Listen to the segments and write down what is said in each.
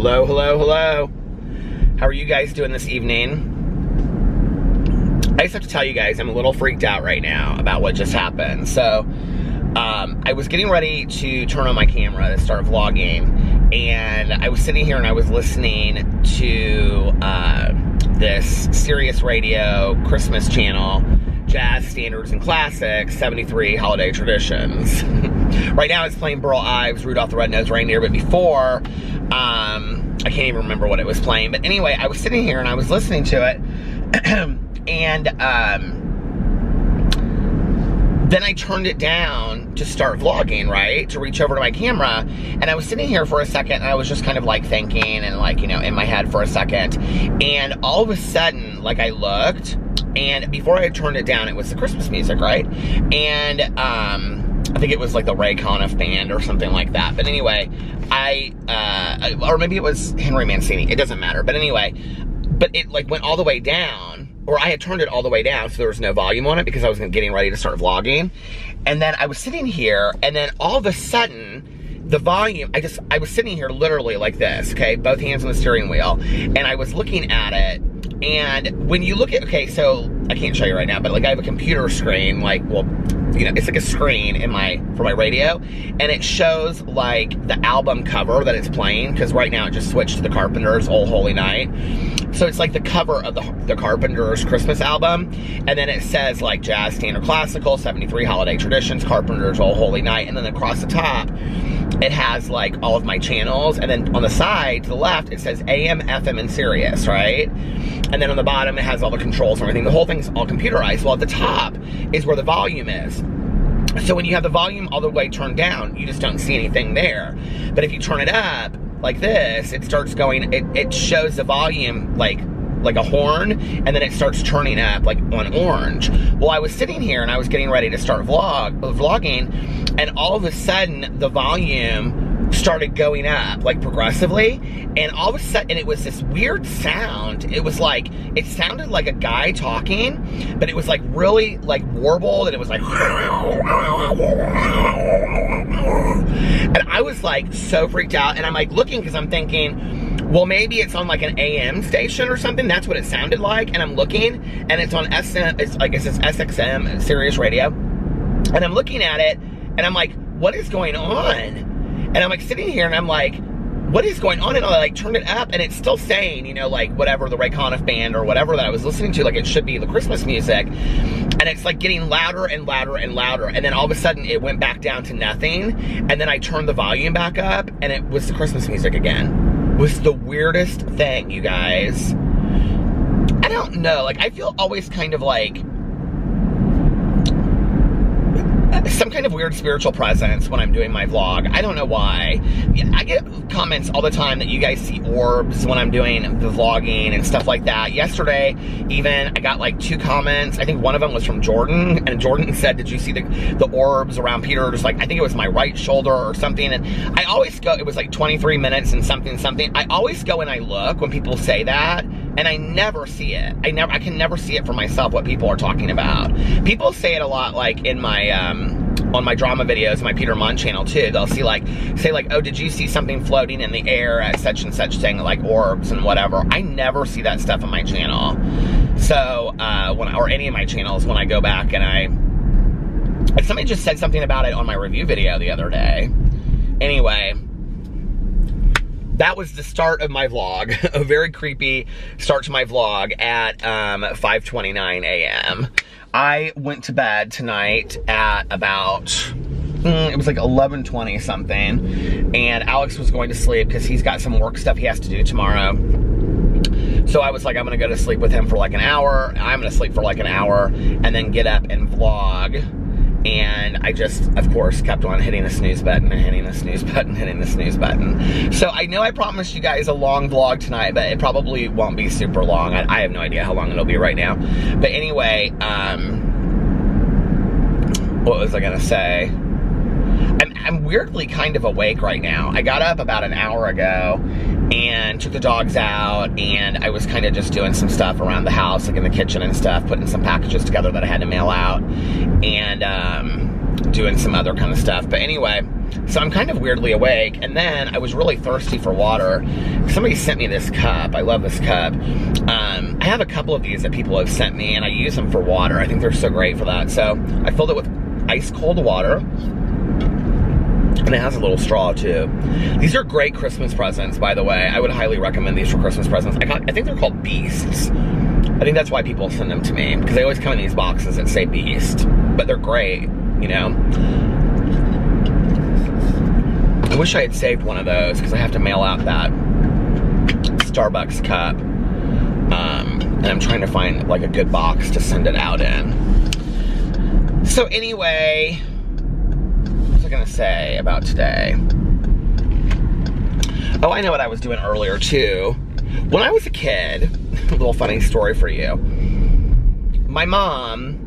Hello, hello, hello. How are you guys doing this evening? I just have to tell you guys, I'm a little freaked out right now about what just happened. So, I was getting ready to turn on my camera to start vlogging, and I was sitting here and I was listening to this Sirius Radio Christmas channel, Jazz Standards and Classics, 73 Holiday Traditions. Right now it's playing Burl Ives, Rudolph the Red-Nosed Reindeer, but before, I can't even remember what it was playing. But anyway, I was sitting here and I was listening to it, and then I turned it down to start vlogging, right? To reach over to my camera. And I was sitting here for a second and I was just kind of like thinking and like, you know, in my head for a second. And all of a sudden, like I looked, and before I had turned it down, it was the Christmas music, right? And I think it was like the Ray Conniff Band or something like that. But anyway, or maybe it was Henry Mancini, it doesn't matter. But anyway, but it like went all the way down, or I had turned it all the way down so there was no volume on it because I was getting ready to start vlogging. And then I was sitting here, and then all of a sudden, the volume, I was sitting here literally like this, okay? Both hands on the steering wheel, and I was looking at it, and when you look at, okay, so, I can't show you right now, but like I have a computer screen, like, well, you know, it's like a screen for my radio, and it shows like the album cover that it's playing, because right now it just switched to the Carpenters' Old Holy Night. So it's like the cover of the Carpenters' Christmas album, and then it says like Jazz Standard Classical, 73 Holiday Traditions, Carpenters' Old Holy Night, and then across the top, it has like all of my channels, and then on the side to the left, it says AM, FM, and Sirius, right? And then on the bottom, it has all the controls and everything. The whole thing's all computerized. Well, at the top is where the volume is. So when you have the volume all the way turned down, you just don't see anything there. But if you turn it up like this, it starts going, it shows the volume like a horn, and then it starts turning up like on orange. Well, I was sitting here and I was getting ready to start vlogging, and all of a sudden the volume started going up like progressively, and all of a sudden, and it was this weird sound. It was like, it sounded like a guy talking, but it was like really like warbled, and it was like, and I was like so freaked out, and I'm like looking because I'm thinking, well, maybe it's on like an AM station or something. That's what it sounded like. And I'm looking, and it's on SM, it's like it says SXM, Sirius Radio. And I'm looking at it, and I'm like, what is going on? And I'm like sitting here, and I'm like, what is going on? And I like turned it up, and it's still saying, you know, like whatever, the Ray Conniff Band or whatever that I was listening to, like it should be the Christmas music. And it's like getting louder and louder and louder. And then all of a sudden it went back down to nothing. And then I turned the volume back up, and it was the Christmas music again. It was the weirdest thing, you guys. I don't know, like I feel always kind of like some kind of weird spiritual presence when I'm doing my vlog. I don't know why. I get comments all the time that you guys see orbs when I'm doing the vlogging and stuff like that. Yesterday, even, I got like 2 comments. I think one of them was from Jordan, and Jordan said, did you see the orbs around Peter's, like, I think it was my right shoulder or something, and I always go, it was like 23 minutes and something. I always go and I look when people say that, and I never see it. I can never see it for myself what people are talking about. People say it a lot, like in my, on my drama videos, my Peter Munn channel too. They'll see like, say like, oh, did you see something floating in the air at such and such thing, like orbs and whatever. I never see that stuff on my channel. So, or any of my channels, when I go back and somebody just said something about it on my review video the other day. Anyway, that was the start of my vlog, a very creepy start to my vlog at 5:29 a.m. I went to bed tonight at about, it was like 11:20 something, and Alex was going to sleep because he's got some work stuff he has to do tomorrow. So I was like, I'm gonna go to sleep with him for like an hour, I'm gonna sleep for like an hour, and then get up and vlog. And I just, of course, kept on hitting the snooze button and hitting the snooze button, hitting the snooze button. So I know I promised you guys a long vlog tonight, but it probably won't be super long. I have no idea how long it'll be right now. But anyway, what was I gonna say? I'm weirdly kind of awake right now. I got up about an hour ago and took the dogs out, and I was kind of just doing some stuff around the house, like in the kitchen and stuff, putting some packages together that I had to mail out. And doing some other kind of stuff. But anyway, so I'm kind of weirdly awake, and then I was really thirsty for water. Somebody sent me this cup. I love this cup. I have a couple of these that people have sent me, and I use them for water. I think they're so great for that. So I filled it with ice cold water, and it has a little straw too. These are great Christmas presents, by the way. I would highly recommend these for Christmas presents. I think they're called Beasts. I think that's why people send them to me, because they always come in these boxes that say Beast, but they're great, you know. I wish I had saved one of those, because I have to mail out that Starbucks cup, and I'm trying to find like a good box to send it out in. So anyway, what was I gonna say about today? Oh, I know what I was doing earlier too. When I was a kid, a little funny story for you. My mom,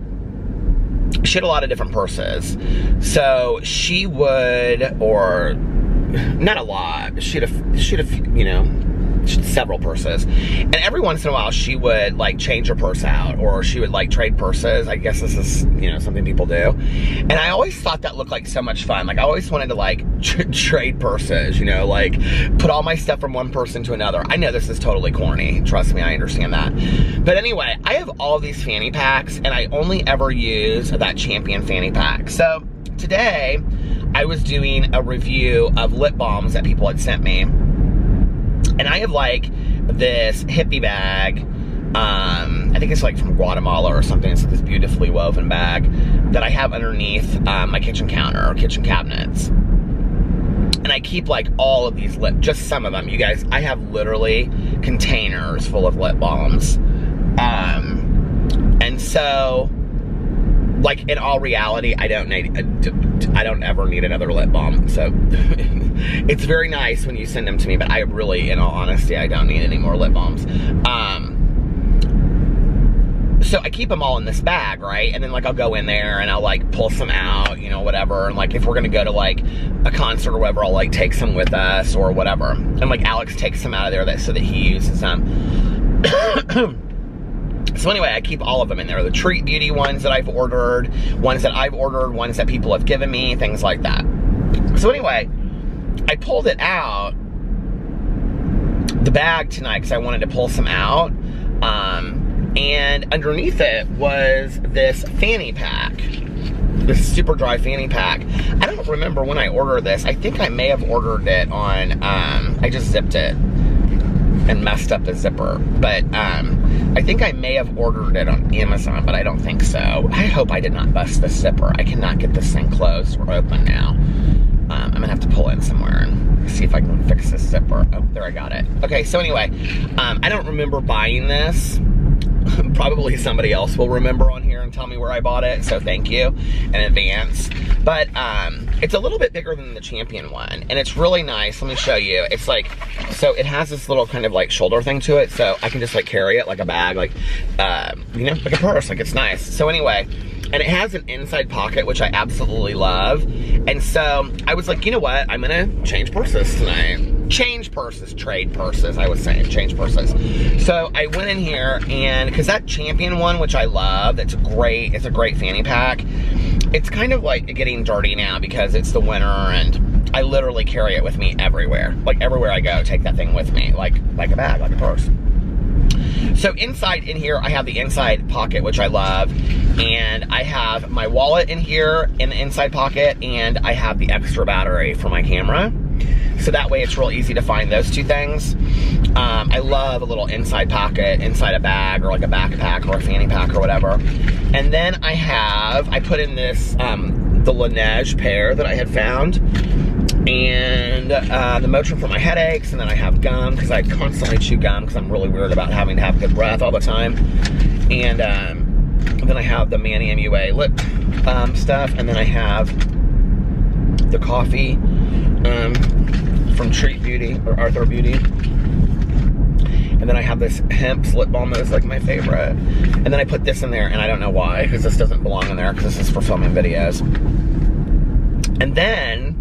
she had a lot of different purses. So she would, or not a lot, she had you know, she had several purses. And every once in a while she would like change her purse out, or she would like trade purses. I guess this is, you know, something people do. And I always thought that looked like so much fun. Like I always wanted to like trade purses, you know, like put all my stuff from one person to another. I know this is totally corny. Trust me, I understand that. But anyway, I have all these fanny packs, and I only ever use that Champion fanny pack. So today I was doing a review of lip balms that people had sent me. And I have like this hippie bag, I think it's like from Guatemala or something. It's this beautifully woven bag that I have underneath my kitchen counter or kitchen cabinets. And I keep like all of these just some of them. You guys, I have literally containers full of lip balms. And so, like in all reality, I don't ever need another lip balm. So it's very nice when you send them to me, but I really, in all honesty, I don't need any more lip balms. So I keep them all in this bag, right? And then like I'll go in there and I'll like pull some out, you know, whatever. And like if we're gonna go to like a concert or whatever, I'll like take some with us or whatever. And like Alex takes some out of there so that he uses them. So anyway, I keep all of them in there. The Treat Beauty ones that I've ordered, ones that people have given me, things like that. So anyway, I pulled it out, the bag tonight, because I wanted to pull some out. And underneath it was this fanny pack. This super dry fanny pack. I don't remember when I ordered this. I think I may have ordered it on, I just zipped it and messed up the zipper. But I think I may have ordered it on Amazon, but I don't think so. I hope I did not bust the zipper. I cannot get this thing closed or open now. I'm gonna have to pull in somewhere and see if I can fix this zipper. Oh, there, I got it. Okay, so anyway, I don't remember buying this. Probably somebody else will remember on here and tell me where I bought it, so thank you in advance. But it's a little bit bigger than the Champion one, and it's really nice. Let me show you. It's like, so it has this little kind of like shoulder thing to it, so I can just like carry it like a bag, like, you know, like a purse, like it's nice. So anyway, and it has an inside pocket, which I absolutely love. And so I was like, you know what? I'm gonna change purses tonight. Change purses, trade purses, I was saying, change purses. So I went in here, and because that Champion one, which I love, it's a great fanny pack. It's kind of like getting dirty now because it's the winter, and I literally carry it with me everywhere. Like everywhere I go, take that thing with me, like a bag, like a purse. So inside in here, I have the inside pocket, which I love, and I have my wallet in here in the inside pocket, and I have the extra battery for my camera. So that way it's real easy to find those two things. I love a little inside pocket, inside a bag, or like a backpack, or a fanny pack, or whatever. And then I put in this, the Laneige pear that I had found, and the Motrin for my headaches, and then I have gum, because I constantly chew gum, because I'm really weird about having to have good breath all the time. And then I have the Manny MUA lip stuff, and then I have the coffee from Treat Beauty, or Arthur Beauty. And then I have this Hemp's lip balm that is like my favorite. And then I put this in there, and I don't know why, because this doesn't belong in there, because this is for filming videos. And then,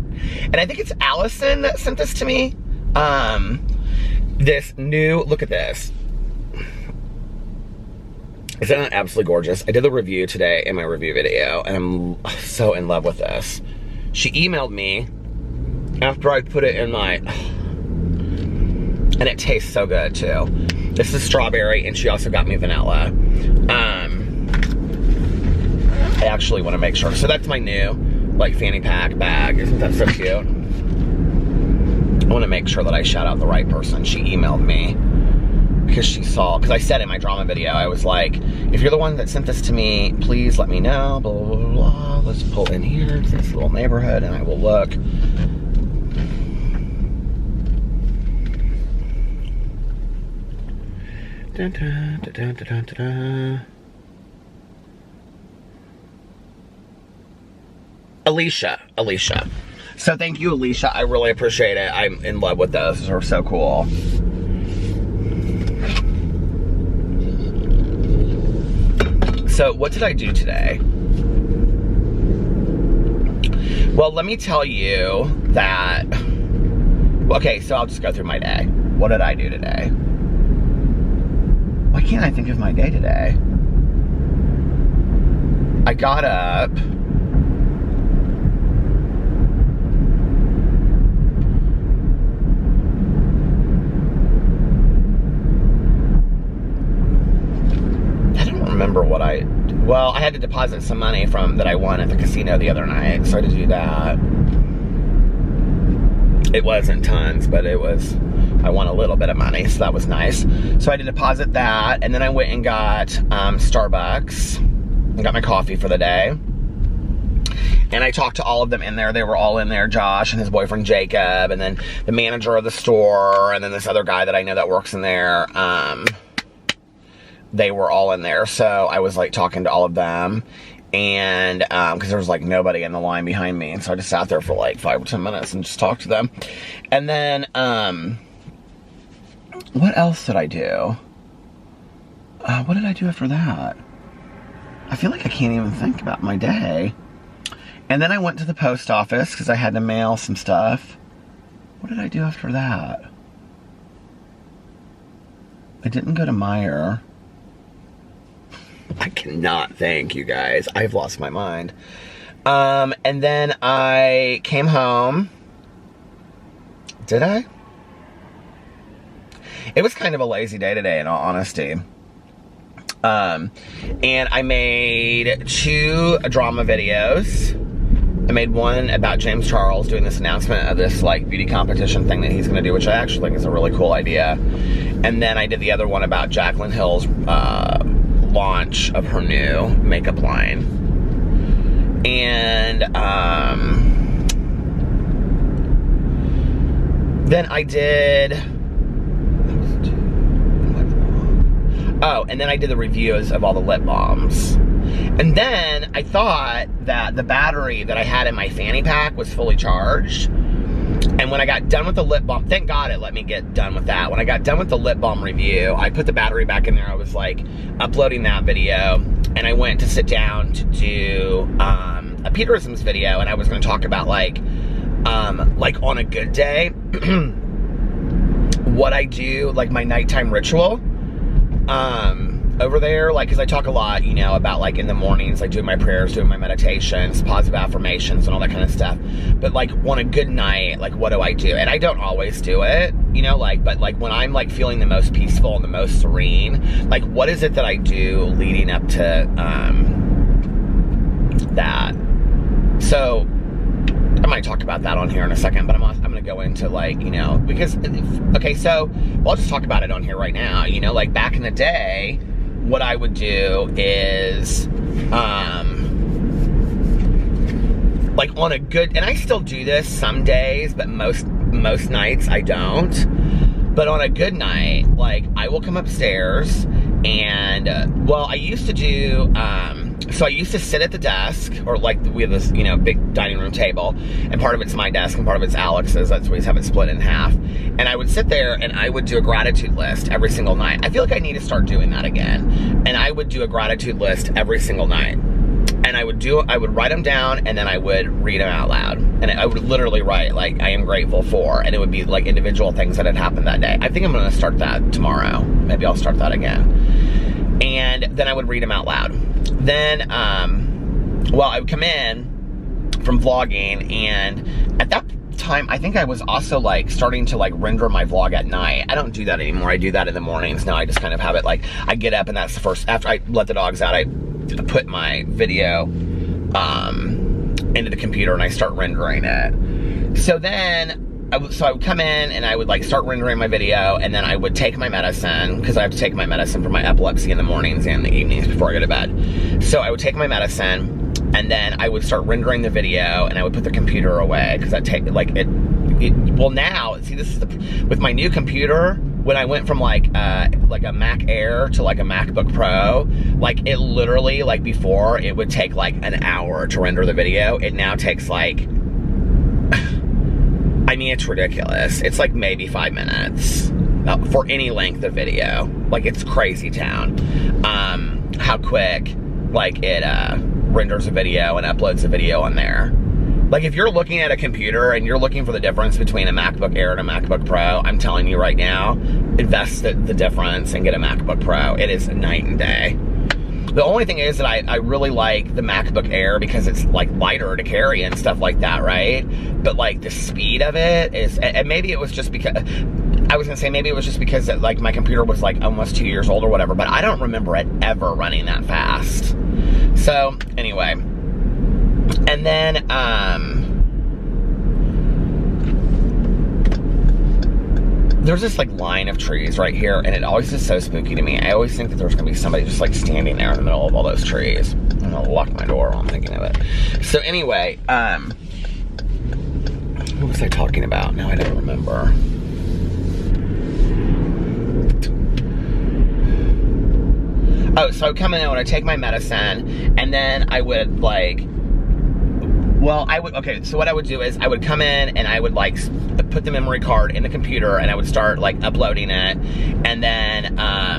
and I think it's Allison that sent this to me, this new, look at this. Isn't that absolutely gorgeous? I did the review today in my review video, and I'm so in love with this. She emailed me after I put it in my, and it tastes so good too. This is strawberry, and she also got me vanilla. I actually want to make sure. So that's my new, like, fanny pack bag. Isn't that so cute? I want to make sure that I shout out the right person. She emailed me because she saw, because I said in my drama video, I was like, if you're the one that sent this to me, please let me know, blah, blah, blah, blah. Let's pull in here to this little neighborhood, and I will look. Dun, dun, dun, dun, dun, dun, dun. Alicia. So thank you, Alicia. I really appreciate it. I'm in love with those. Those are so cool. So what did I do today? Well, let me tell you that, okay, so I'll just go through my day. What did I do today? Why can't I think of my day today? I got up. Remember what well, I had to deposit some money that I won at the casino the other night, so I had to do that. It wasn't tons, but I won a little bit of money, so that was nice. So I had to deposit that, and then I went and got Starbucks and got my coffee for the day. And I talked to all of them in there. They were all in there, Josh and his boyfriend Jacob, and then the manager of the store, and then this other guy that I know that works in there. They were all in there, so I was like talking to all of them, and because there was like nobody in the line behind me, and so I just sat there for like 5 or 10 minutes and just talked to them. And then what else did I do? What did I do after that? I feel like I can't even think about my day. And then I went to the post office because I had to mail some stuff. What did I do after that? I didn't go to Meijer. I cannot think, you guys. I've lost my mind. And then I came home. Did I? It was kind of a lazy day today, in all honesty. And I made 2 drama videos. I made one about James Charles doing this announcement of this like beauty competition thing that he's going to do, which I actually think is a really cool idea. And then I did the other one about Jaclyn Hill's launch of her new makeup line. And then I did, and then I did the reviews of all the lip balms. And then I thought that the battery that I had in my fanny pack was fully charged. And when I got done with the lip balm, thank God it let me get done with that. When I got done with the lip balm review, I put the battery back in there. I was like uploading that video, and I went to sit down to do a Peterisms video, and I was going to talk about like on a good day, what I do, like my nighttime ritual. Over there, like, because I talk a lot, you know, about like in the mornings, like doing my prayers, doing my meditations, positive affirmations, and all that kind of stuff. But like on a good night, like what do I do? And I don't always do it, you know, like, but like when I'm like feeling the most peaceful and the most serene, like what is it that I do leading up to that? So I might talk about that on here in a second, but I'm going to go into like, you know, because, okay, so I'll just talk about it on here right now. You know, like back in the day, what I would do is, like on a good, and I still do this some days, but most nights I don't. But on a good night, like I will come upstairs and, well, I used to do, so I used to sit at the desk, or like we have this, you know, big dining room table, and part of it's my desk and part of it's Alex's. That's why we have it split in half. And I would sit there and I would do a gratitude list every single night. I feel like I need to start doing that again. And I would do a gratitude list every single night. And I would write them down, and then I would read them out loud. And I would literally write, like, I am grateful for, and it would be like individual things that had happened that day. I think I'm gonna start that tomorrow. Maybe I'll start that again. and then I would read them out loud. Then, well, I would come in from vlogging, and at that time, I think I was also like starting to like render my vlog at night. I don't do that anymore. I do that in the mornings now. I just kind of have it like, I get up and that's the first, after I let the dogs out, I put my video into the computer and I start rendering it. So then, I would come in and I would like start rendering my video, and then I would take my medicine, because I have to take my medicine for my epilepsy in the mornings and the evenings before I go to bed. So I would take my medicine, and then I would start rendering the video, and I would put the computer away, because I take like it well, now, see, this is with my new computer, when I went from like a Mac Air to like a MacBook Pro, like it literally, like before, it would take like an hour to render the video. It now takes like, I mean, it's ridiculous. It's like maybe 5 minutes for any length of video. Like, it's crazy town. How quick, like, it renders a video and uploads a video on there. Like, if you're looking at a computer and you're looking for the difference between a MacBook Air and a MacBook Pro, I'm telling you right now, invest the difference and get a MacBook Pro. It is night and day. The only thing is that I really like the MacBook Air because it's like lighter to carry and stuff like that, right? But like the speed of it is, and maybe it was just because, I was gonna say maybe it was just because like my computer was like almost 2 years old or whatever, but I don't remember it ever running that fast. So anyway, and then there's this like line of trees right here, and it always is so spooky to me. I always think that there's gonna be somebody just like standing there in the middle of all those trees. I'm gonna lock my door while I'm thinking of it. So anyway, what was I talking about? Now I don't remember. Oh, so I would come in and I would take my medicine, and then I would like, well, okay, so what I would do is I would come in and I would like put the memory card in the computer, and I would start like uploading it, and then I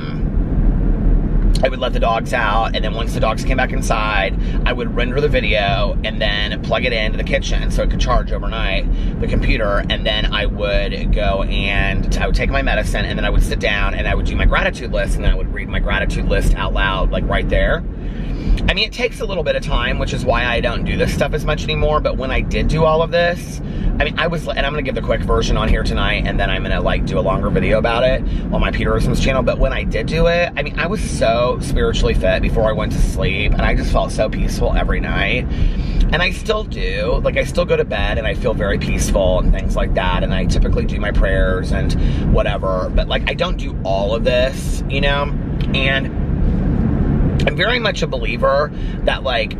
would let the dogs out, and then once the dogs came back inside, I would render the video and then plug it into the kitchen so it could charge overnight, the computer, and then I would go and I would take my medicine, and then I would sit down and I would do my gratitude list, and then I would read my gratitude list out loud, like right there. I mean, it takes a little bit of time, which is why I don't do this stuff as much anymore, but when I did do all of this, I mean, and I'm gonna give the quick version on here tonight, and then I'm gonna like do a longer video about it on my Peterisms channel, but when I did do it, I mean, I was so spiritually fit before I went to sleep, and I just felt so peaceful every night, and I still do. Like, I still go to bed, and I feel very peaceful and things like that, and I typically do my prayers and whatever, but like, I don't do all of this, you know, and I'm very much a believer that like,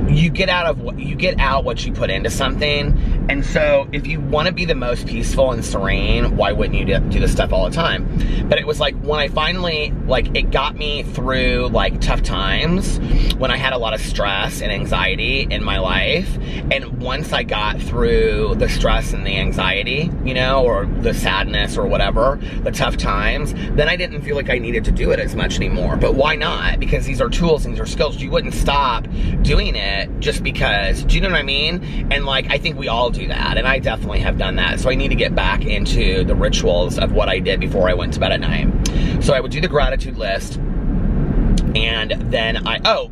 you get out what you put into something. And so if you want to be the most peaceful and serene, why wouldn't you do this stuff all the time? But it was like when I finally, like, it got me through like tough times when I had a lot of stress and anxiety in my life. And once I got through the stress and the anxiety, you know, or the sadness or whatever, the tough times, then I didn't feel like I needed to do it as much anymore. But why not? Because these are tools and these are skills. You wouldn't stop doing it just because, do you know what I mean? And like, I think we all do that, and I definitely have done that. So I need to get back into the rituals of what I did before I went to bed at night. So I would do the gratitude list, and then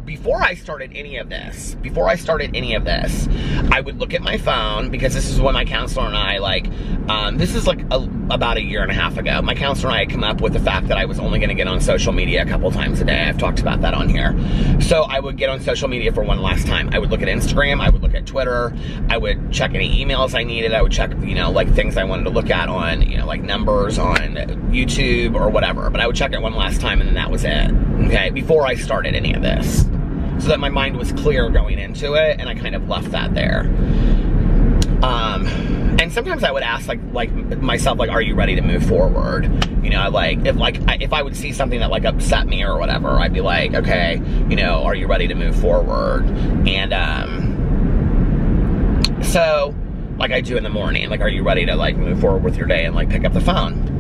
before I started any of this, I would look at my phone, because this is when my counselor and I, like, this is like about a year and a half ago. My counselor and I had come up with the fact that I was only gonna get on social media a couple times a day. I've talked about that on here. So I would get on social media for one last time. I would look at Instagram, I would look at Twitter, I would check any emails I needed, I would check, you know, like things I wanted to look at on, you know, like numbers on YouTube or whatever. But I would check it one last time, and then that was it, okay? Before I started any of this. So that my mind was clear going into it, and I kind of left that there. And sometimes I would ask like myself, like, are you ready to move forward? You know, like, if I would see something that like upset me or whatever, I'd be like, okay, you know, are you ready to move forward? And, so, like I do in the morning, like, are you ready to like move forward with your day and like pick up the phone?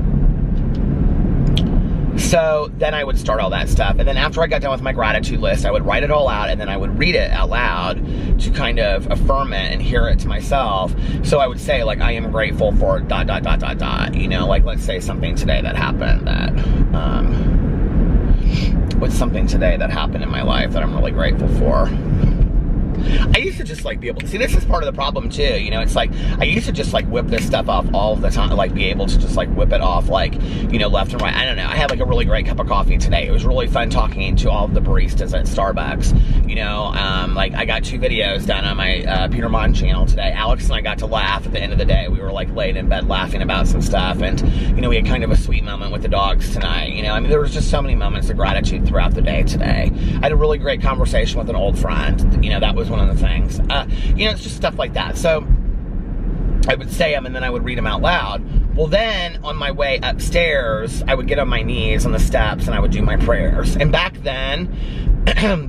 So So then I would start all that stuff. And then after I got done with my gratitude list, I would write it all out, and then I would read it out loud to kind of affirm it and hear it to myself. So I would say, like, I am grateful for ... You know, like, let's say something today that happened that, what's something today that happened in my life that I'm really grateful for? I used to just like be able to see, this is part of the problem too, you know, it's like I used to just like whip this stuff off all the time, like be able to just like whip it off, like, you know, left and right. I don't know, I had like a really great cup of coffee today. It was really fun talking to all of the baristas at Starbucks, you know. Like I got 2 videos done on my Peter Mon channel today. Alex and I got to laugh at the end of the day. We were like laid in bed laughing about some stuff, and you know, we had kind of a sweet moment with the dogs tonight, you know. I mean, there was just so many moments of gratitude throughout the day today. I had a really great conversation with an old friend, you know, that was one of the things. You know, it's just stuff like that. So I would say them and then I would read them out loud. Well, then on my way upstairs, I would get on my knees on the steps and I would do my prayers. And back then,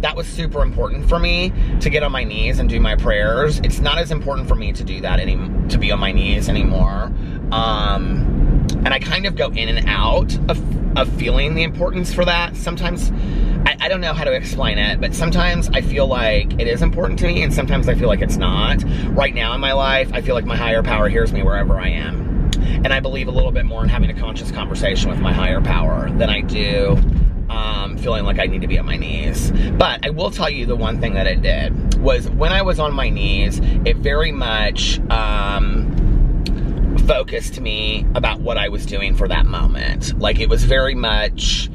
that was super important for me to get on my knees and do my prayers. It's not as important for me to do that to be on my knees anymore. And I kind of go in and out of feeling the importance for that. Sometimes, I don't know how to explain it, but sometimes I feel like it is important to me, and sometimes I feel like it's not. Right now in my life, I feel like my higher power hears me wherever I am. And I believe a little bit more in having a conscious conversation with my higher power than I do feeling like I need to be on my knees. But I will tell you the one thing that it did was when I was on my knees, it very much focused me about what I was doing for that moment. Like it was very much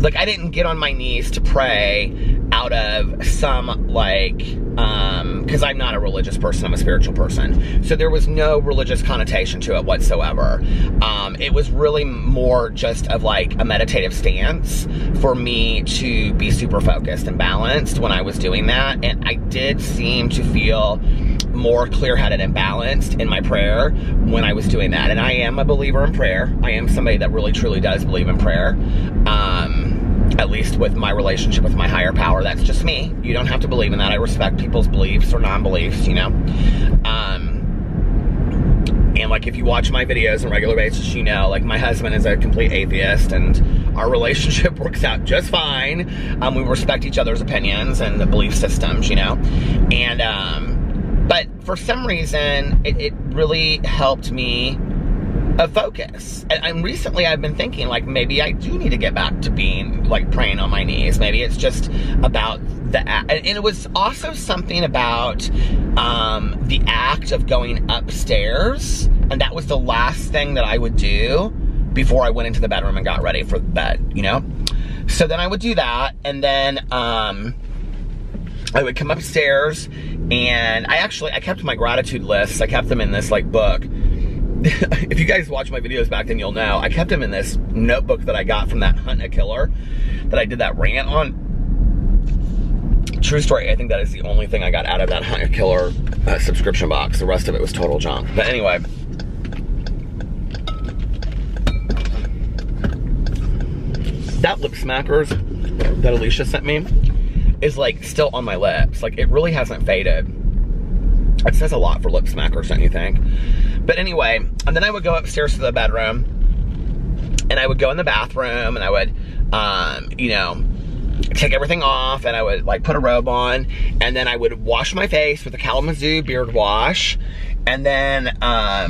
like I didn't get on my knees to pray out of some like, because I'm not a religious person, I'm a spiritual person. So there was no religious connotation to it whatsoever. It was really more just of like a meditative stance for me to be super focused and balanced when I was doing that. And I did seem to feel more clear-headed and balanced in my prayer when I was doing that. And I am a believer in prayer. I am somebody that really truly does believe in prayer. At least with my relationship with my higher power. That's just me. You don't have to believe in that. I respect people's beliefs or non-beliefs, you know. And like if you watch my videos on a regular basis, you know, like my husband is a complete atheist and our relationship works out just fine. We respect each other's opinions and the belief systems, you know. And but for some reason it really helped me focus. And recently I've been thinking like maybe I do need to get back to being like praying on my knees. Maybe it's just about the act. And it was also something about the act of going upstairs, and that was the last thing that I would do before I went into the bedroom and got ready for bed, you know. So then I would do that, and then I would come upstairs, and I kept my gratitude lists. I kept them in this like book. If you guys watch my videos back then, you'll know I kept them in this notebook that I got from that Hunt a Killer that I did that rant on. True story, I think that is the only thing I got out of that Hunt a Killer subscription box. The rest of it was total junk. But anyway, that lip smackers that Alicia sent me is like still on my lips. Like it really hasn't faded. It says a lot for lip smackers, don't you think? But anyway, and then I would go upstairs to the bedroom, and I would go in the bathroom, and I would, you know, take everything off, and I would like put a robe on, and then I would wash my face with a Kalamazoo beard wash, and then, I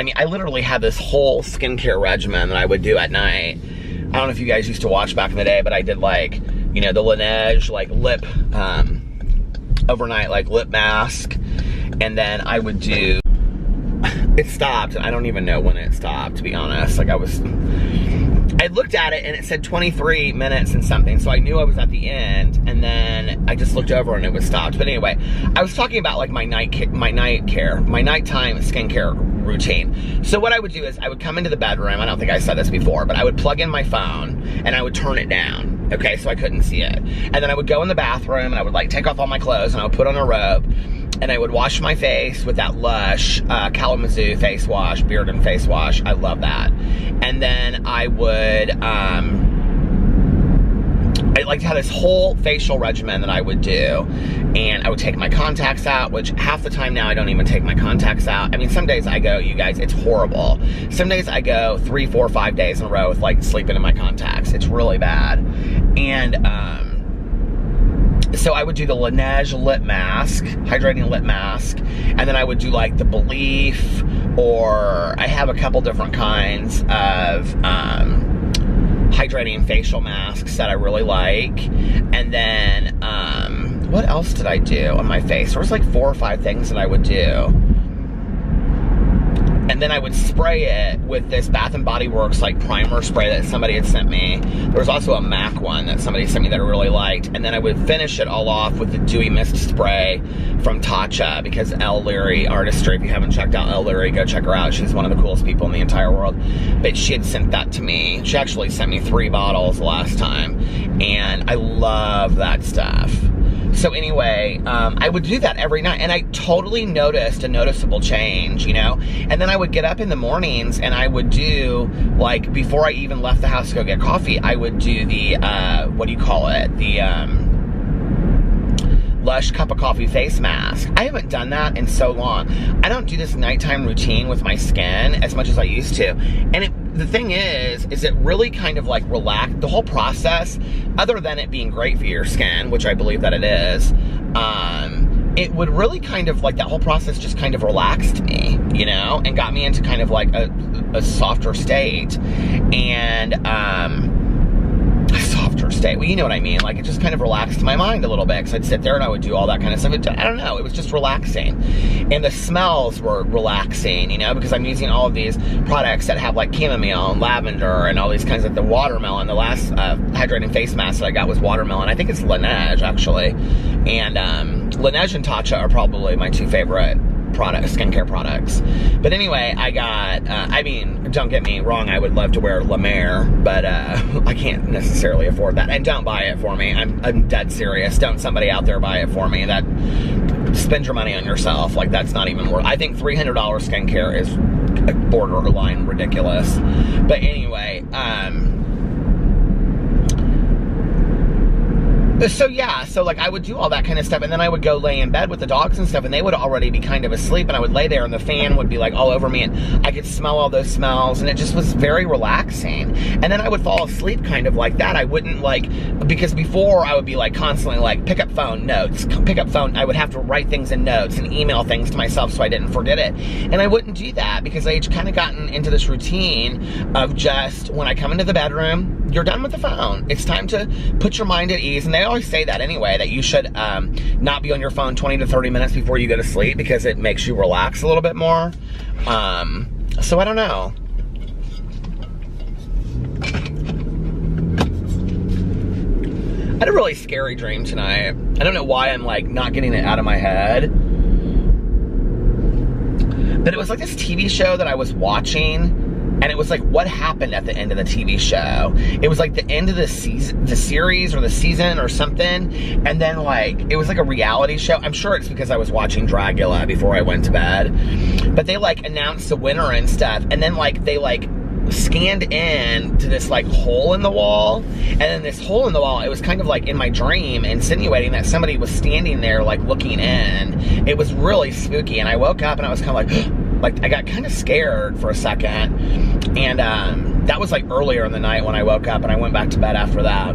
mean, I literally had this whole skincare regimen that I would do at night. I don't know if you guys used to watch back in the day, but I did like, you know, the Laneige like lip, overnight like lip mask, and then I would do, it stopped, and I don't even know when it stopped, to be honest. Like I looked at it and it said 23 minutes and something, so I knew I was at the end, and then I just looked over and it was stopped. But anyway, I was talking about like my nighttime skincare routine. So what I would do is I would come into the bedroom, I don't think I said this before, but I would plug in my phone and I would turn it down, okay, so I couldn't see it. And then I would go in the bathroom and I would like take off all my clothes and I would put on a robe, and I would wash my face with that Lush Kalamazoo face wash, beard and face wash. I love that. And then I would I like had this whole facial regimen that I would do, and I would take my contacts out, which half the time now I don't even take my contacts out. I mean, some days I go, you guys, it's horrible. Some days I go 3, 4, 5 days in a row with like sleeping in my contacts. It's really bad. And so I would do the Laneige lip mask, hydrating lip mask, and then I would do like the Belief, or I have a couple different kinds of hydrating facial masks that I really like. And then what else did I do on my face? There was like 4 or 5 things that I would do. And then I would spray it with this Bath & Body Works like primer spray that somebody had sent me. There was also a MAC one that somebody sent me that I really liked. And then I would finish it all off with the Dewy Mist spray from Tatcha, because Elle Leary Artistry, if you haven't checked out Elle Leary, go check her out. She's one of the coolest people in the entire world. But she had sent that to me. She actually sent me 3 bottles last time. And I love that stuff. So anyway, I would do that every night, and I totally noticed a noticeable change, you know? And then I would get up in the mornings, and I would do, like, before I even left the house to go get coffee, I would do the, what do you call it? The, Lush Cup of Coffee face mask. I haven't done that in so long. I don't do this nighttime routine with my skin as much as I used to. And the thing is it really kind of like relaxed the whole process, other than it being great for your skin, which I believe that it is. It would really kind of like, that whole process just kind of relaxed me, you know, and got me into kind of like a softer state. And, softer state. Well, you know what I mean. Like, it just kind of relaxed my mind a little bit, because I'd sit there and I would do all that kind of stuff. I don't know. It was just relaxing. And the smells were relaxing, you know, because I'm using all of these products that have like chamomile and lavender and all these kinds of, the watermelon. The last hydrating face mask that I got was watermelon. I think it's Laneige, actually. And Laneige and Tatcha are probably my 2 favorite skincare products. But anyway, I got, I mean, don't get me wrong, I would love to wear La Mer, but I can't necessarily afford that. And don't buy it for me. I'm dead serious. Don't somebody out there buy it for me. That, spend your money on yourself. Like, that's not even worth. I think $300 skincare is borderline ridiculous. But anyway, so yeah, so like I would do all that kind of stuff, and then I would go lay in bed with the dogs and stuff, and they would already be kind of asleep, and I would lay there and the fan would be like all over me, and I could smell all those smells, and it just was very relaxing. And then I would fall asleep kind of like that. I wouldn't like, because before I would be like constantly like pick up phone, notes, pick up phone. I would have to write things in notes and email things to myself so I didn't forget it. And I wouldn't do that because I had kind of gotten into this routine of just, when I come into the bedroom, you're done with the phone. It's time to put your mind at ease. And they always say that anyway, that you should not be on your phone 20 to 30 minutes before you go to sleep, because it makes you relax a little bit more. So I don't know. I had a really scary dream tonight. I don't know why I'm like not getting it out of my head. But it was like this TV show that I was watching, and it was like what happened at the end of the TV show. It was like the end of the season, the series or the season or something. And then like, it was like a reality show. I'm sure it's because I was watching Dragula before I went to bed. But they like announced the winner and stuff. And then like, they like scanned in to this like hole in the wall. And then this hole in the wall, it was kind of like in my dream insinuating that somebody was standing there like looking in. It was really spooky. And I woke up and I was kind of like I got kind of scared for a second. And that was like earlier in the night when I woke up, and I went back to bed after that.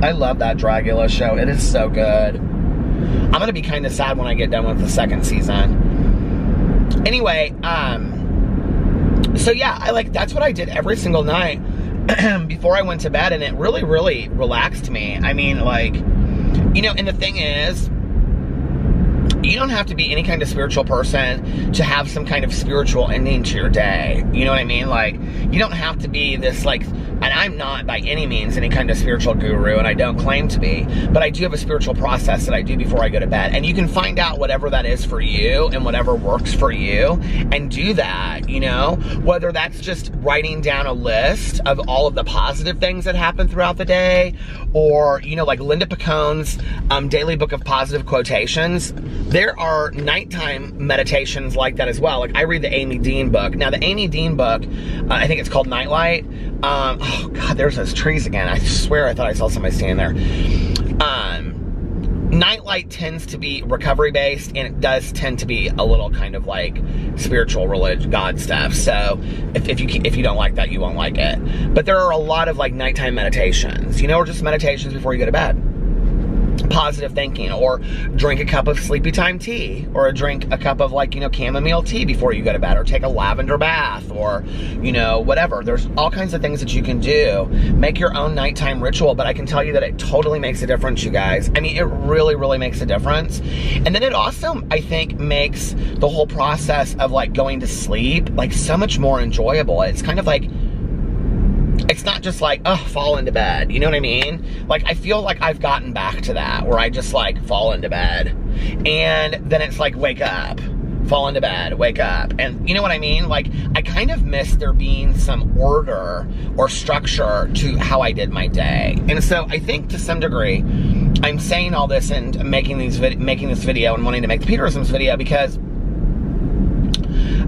I love that Dragula show. It is so good. I'm gonna be kind of sad when I get done with the 2nd season. Anyway, so yeah, that's what I did every single night before I went to bed, and it really, really relaxed me. I mean, like, you know, and the thing is, you don't have to be any kind of spiritual person to have some kind of spiritual ending to your day. You know what I mean? Like, you don't have to be this, like, and I'm not by any means any kind of spiritual guru, and I don't claim to be, but I do have a spiritual process that I do before I go to bed. And you can find out whatever that is for you and whatever works for you and do that, you know? Whether that's just writing down a list of all of the positive things that happen throughout the day, or, you know, like Linda Picone's Daily Book of Positive Quotations. There are nighttime meditations like that as well. Like, I read the Amy Dean book. Now, the Amy Dean book, I think it's called Nightlight. Oh God, there's those trees again. I swear I thought I saw somebody standing there. Nightlight tends to be recovery-based, and it does tend to be a little kind of like spiritual religion, God stuff. So if you don't like that, you won't like it. But there are a lot of like nighttime meditations, you know, or just meditations before you go to bed. Positive thinking, or drink a cup of sleepy time tea, or drink a cup of like, you know, chamomile tea before you go to bed, or take a lavender bath, or, you know, whatever. There's all kinds of things that you can do. Make your own nighttime ritual, but I can tell you that it totally makes a difference, you guys. I mean, it really, really makes a difference. And then it also, I think, makes the whole process of like going to sleep like so much more enjoyable. It's kind of like, it's not just like, oh, fall into bed. You know what I mean? Like, I feel like I've gotten back to that, where I just like fall into bed. And then it's like, wake up, fall into bed, wake up. And you know what I mean? Like, I kind of miss there being some order or structure to how I did my day. And so I think to some degree, I'm saying all this and making this video and wanting to make the Peterisms video because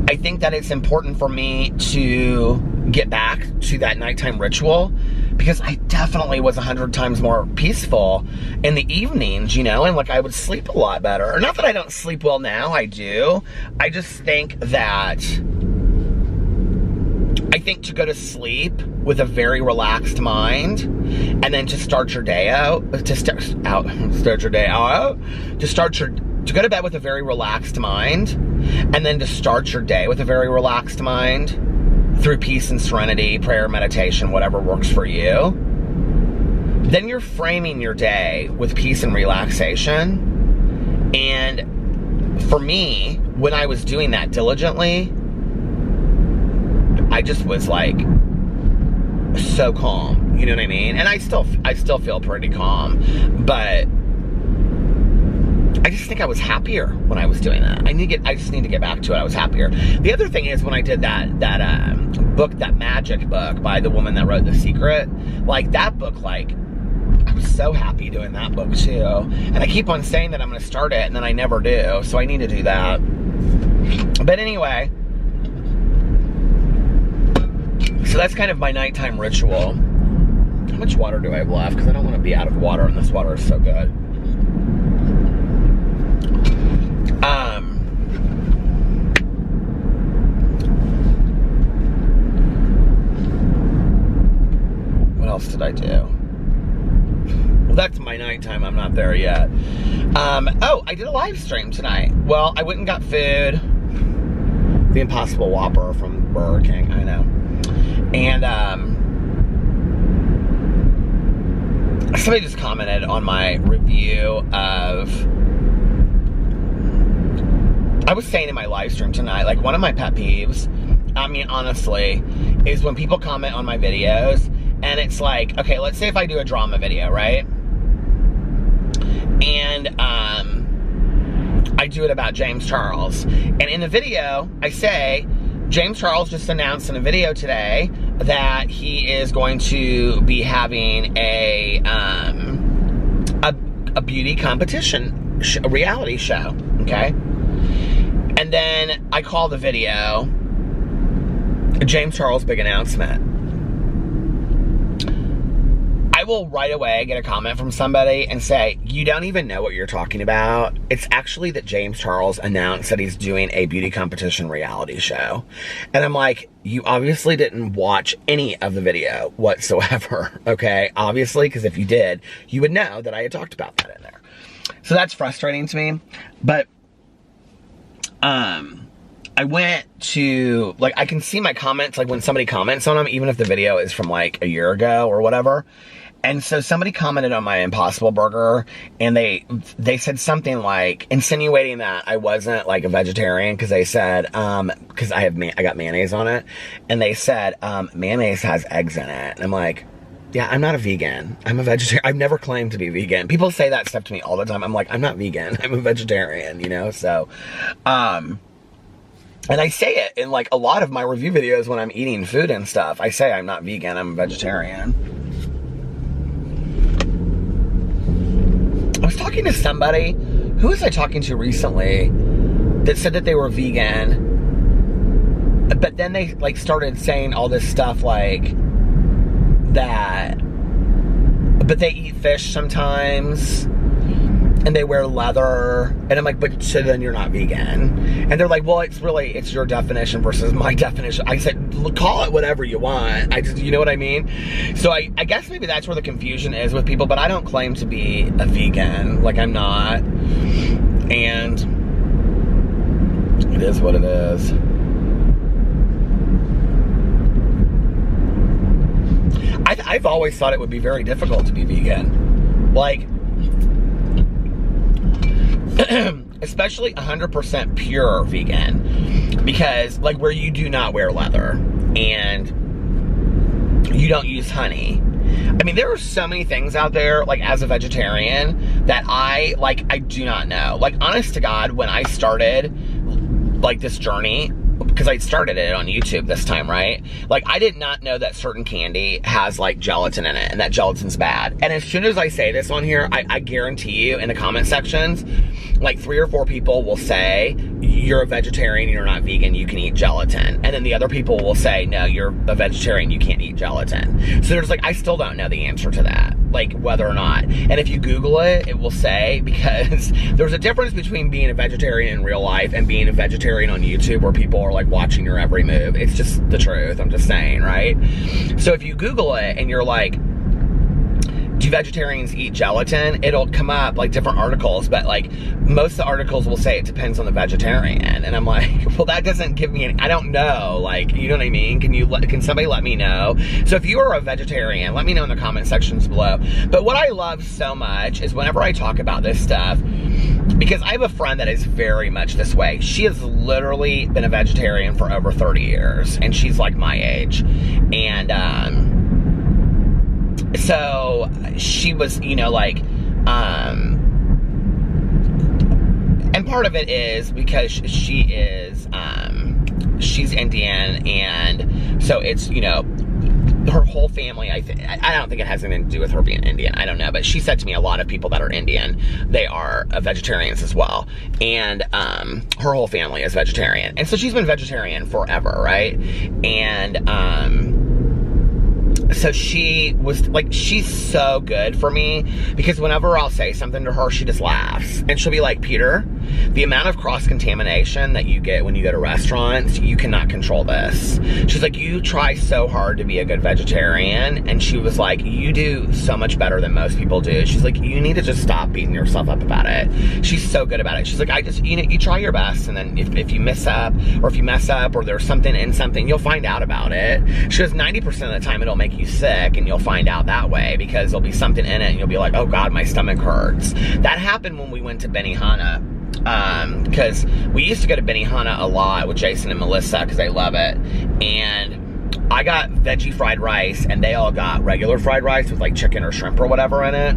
I think that it's important for me to get back to that nighttime ritual, because I definitely was 100 times more peaceful in the evenings, you know, and like I would sleep a lot better. Not that I don't sleep well now, I do. I just think that, I think to go to sleep with a very relaxed mind, and then to start your day out, to go to bed with a very relaxed mind, and then to start your day with a very relaxed mind through peace and serenity, prayer, meditation, whatever works for you, then you're framing your day with peace and relaxation. And for me, when I was doing that diligently, I just was like so calm, you know what I mean? And I still feel pretty calm, but I just think I was happier when I was doing that. I just need to get back to it. I was happier. The other thing is, when I did that book, that magic book by the woman that wrote The Secret, like that book, like I was so happy doing that book too. And I keep on saying that I'm going to start it, and then I never do. So I need to do that. But anyway, so that's kind of my nighttime ritual. How much water do I have left? Because I don't want to be out of water, and this water is so good. What else did I do? Well, that's my nighttime. I'm not there yet. Oh, I did a live stream tonight. Well, I went and got food. The Impossible Whopper from Burger King, I know. And, somebody just commented on my review of, I was saying in my live stream tonight, like, one of my pet peeves, I mean, honestly, is when people comment on my videos, and it's like, okay, let's say if I do a drama video, right? And, I do it about James Charles. And in the video, I say, James Charles just announced in a video today that he is going to be having a beauty competition, a reality show, okay? And then I call the video James Charles big announcement. I will right away get a comment from somebody and say, you don't even know what you're talking about. It's actually that James Charles announced that he's doing a beauty competition reality show. And I'm like, you obviously didn't watch any of the video whatsoever, okay? Obviously, because if you did, you would know that I had talked about that in there. So that's frustrating to me. But I went to, like, I can see my comments, like, when somebody comments on them, even if the video is from, like, a year ago or whatever. And so somebody commented on my Impossible Burger, and they said something like, insinuating that I wasn't, like, a vegetarian, because they said, because I got mayonnaise on it, and they said, mayonnaise has eggs in it. And I'm like, yeah, I'm not a vegan. I'm a vegetarian. I've never claimed to be vegan. People say that stuff to me all the time. I'm like, I'm not vegan. I'm a vegetarian, you know? So, and I say it in, like, a lot of my review videos when I'm eating food and stuff. I say I'm not vegan. I'm a vegetarian. I was talking to somebody, who was I talking to recently, that said that they were vegan, but then they, like, started saying all this stuff like, but they eat fish sometimes, and they wear leather, and I'm like, but so then you're not vegan. And they're like, well, it's your definition versus my definition. I said, call it whatever you want. You know what I mean? So I guess maybe that's where the confusion is with people, but I don't claim to be a vegan. Like, I'm not. And it is what it is. I've always thought it would be very difficult to be vegan. Like, especially 100% pure vegan, because like where you do not wear leather and you don't use honey. I mean, there are so many things out there, like as a vegetarian, that I do not know. Like, honest to God, when I started like this journey, because I started it on YouTube this time, right? Like, I did not know that certain candy has like gelatin in it, and that gelatin's bad. And as soon as I say this on here, I guarantee you in the comment sections, like 3 or 4 people will say, you're a vegetarian, you're not vegan, you can eat gelatin. And then the other people will say, no, you're a vegetarian, you can't eat gelatin. So there's like, I still don't know the answer to that, like whether or not. And if you Google it, it will say, because there's a difference between being a vegetarian in real life and being a vegetarian on YouTube, where people are like watching your every move. It's just the truth, I'm just saying, right? So if you Google it and you're like, do vegetarians eat gelatin? It'll come up like different articles, but like most of the articles will say it depends on the vegetarian. And I'm like, well, that doesn't give me any, I don't know, like, you know what I mean? Can somebody let me know? So if you are a vegetarian, let me know in the comment sections below. But what I love so much is whenever I talk about this stuff, because I have a friend that is very much this way. She has literally been a vegetarian for over 30 years, and she's like my age. And so she was, you know, like, and part of it is because she is, she's Indian, and so it's, you know, her whole family, I don't think it has anything to do with her being Indian, I don't know, but she said to me a lot of people that are Indian, they are vegetarians as well, and her whole family is vegetarian, and so she's been vegetarian forever, right? And so she was like, she's so good for me, because whenever I'll say something to her, she just laughs. And she'll be like, Peter, the amount of cross-contamination that you get when you go to restaurants, you cannot control this. She's like, you try so hard to be a good vegetarian. And she was like, you do so much better than most people do. She's like, you need to just stop beating yourself up about it. She's so good about it. She's like, you know, you try your best, and then if you miss up, or if you mess up, or there's something in something, you'll find out about it. She goes, 90% of the time it'll make you sick, and you'll find out that way, because there'll be something in it and you'll be like, oh God, my stomach hurts. That happened when we went to Benihana, because we used to go to Benihana a lot with Jason and Melissa, because they love it. And I got veggie fried rice, and they all got regular fried rice with like chicken or shrimp or whatever in it.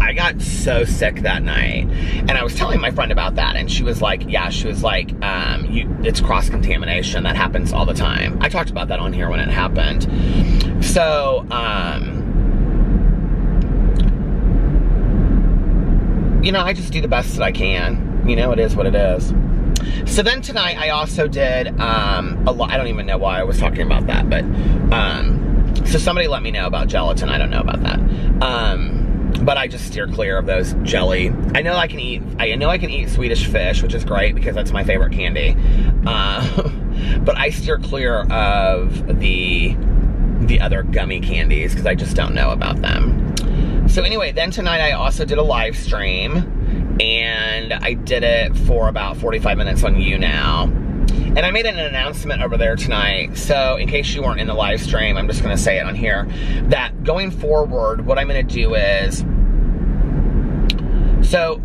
I got so sick that night, and I was telling my friend about that, and she was like, yeah, she was like, it's cross-contamination, that happens all the time. I talked about that on here when it happened. So, you know, I just do the best that I can. You know, it is what it is. So then tonight I also did a lot. I don't even know why I was talking about that, but so somebody let me know about gelatin. I don't know about that. But I just steer clear of those jelly. I know I can eat Swedish fish, which is great because that's my favorite candy. But I steer clear of the other gummy candies because I just don't know about them. So anyway, then tonight I also did a live stream, and I did it for about 45 minutes on YouNow. And I made an announcement over there tonight, so in case you weren't in the live stream, I'm just gonna say it on here, that going forward, what I'm gonna do is, so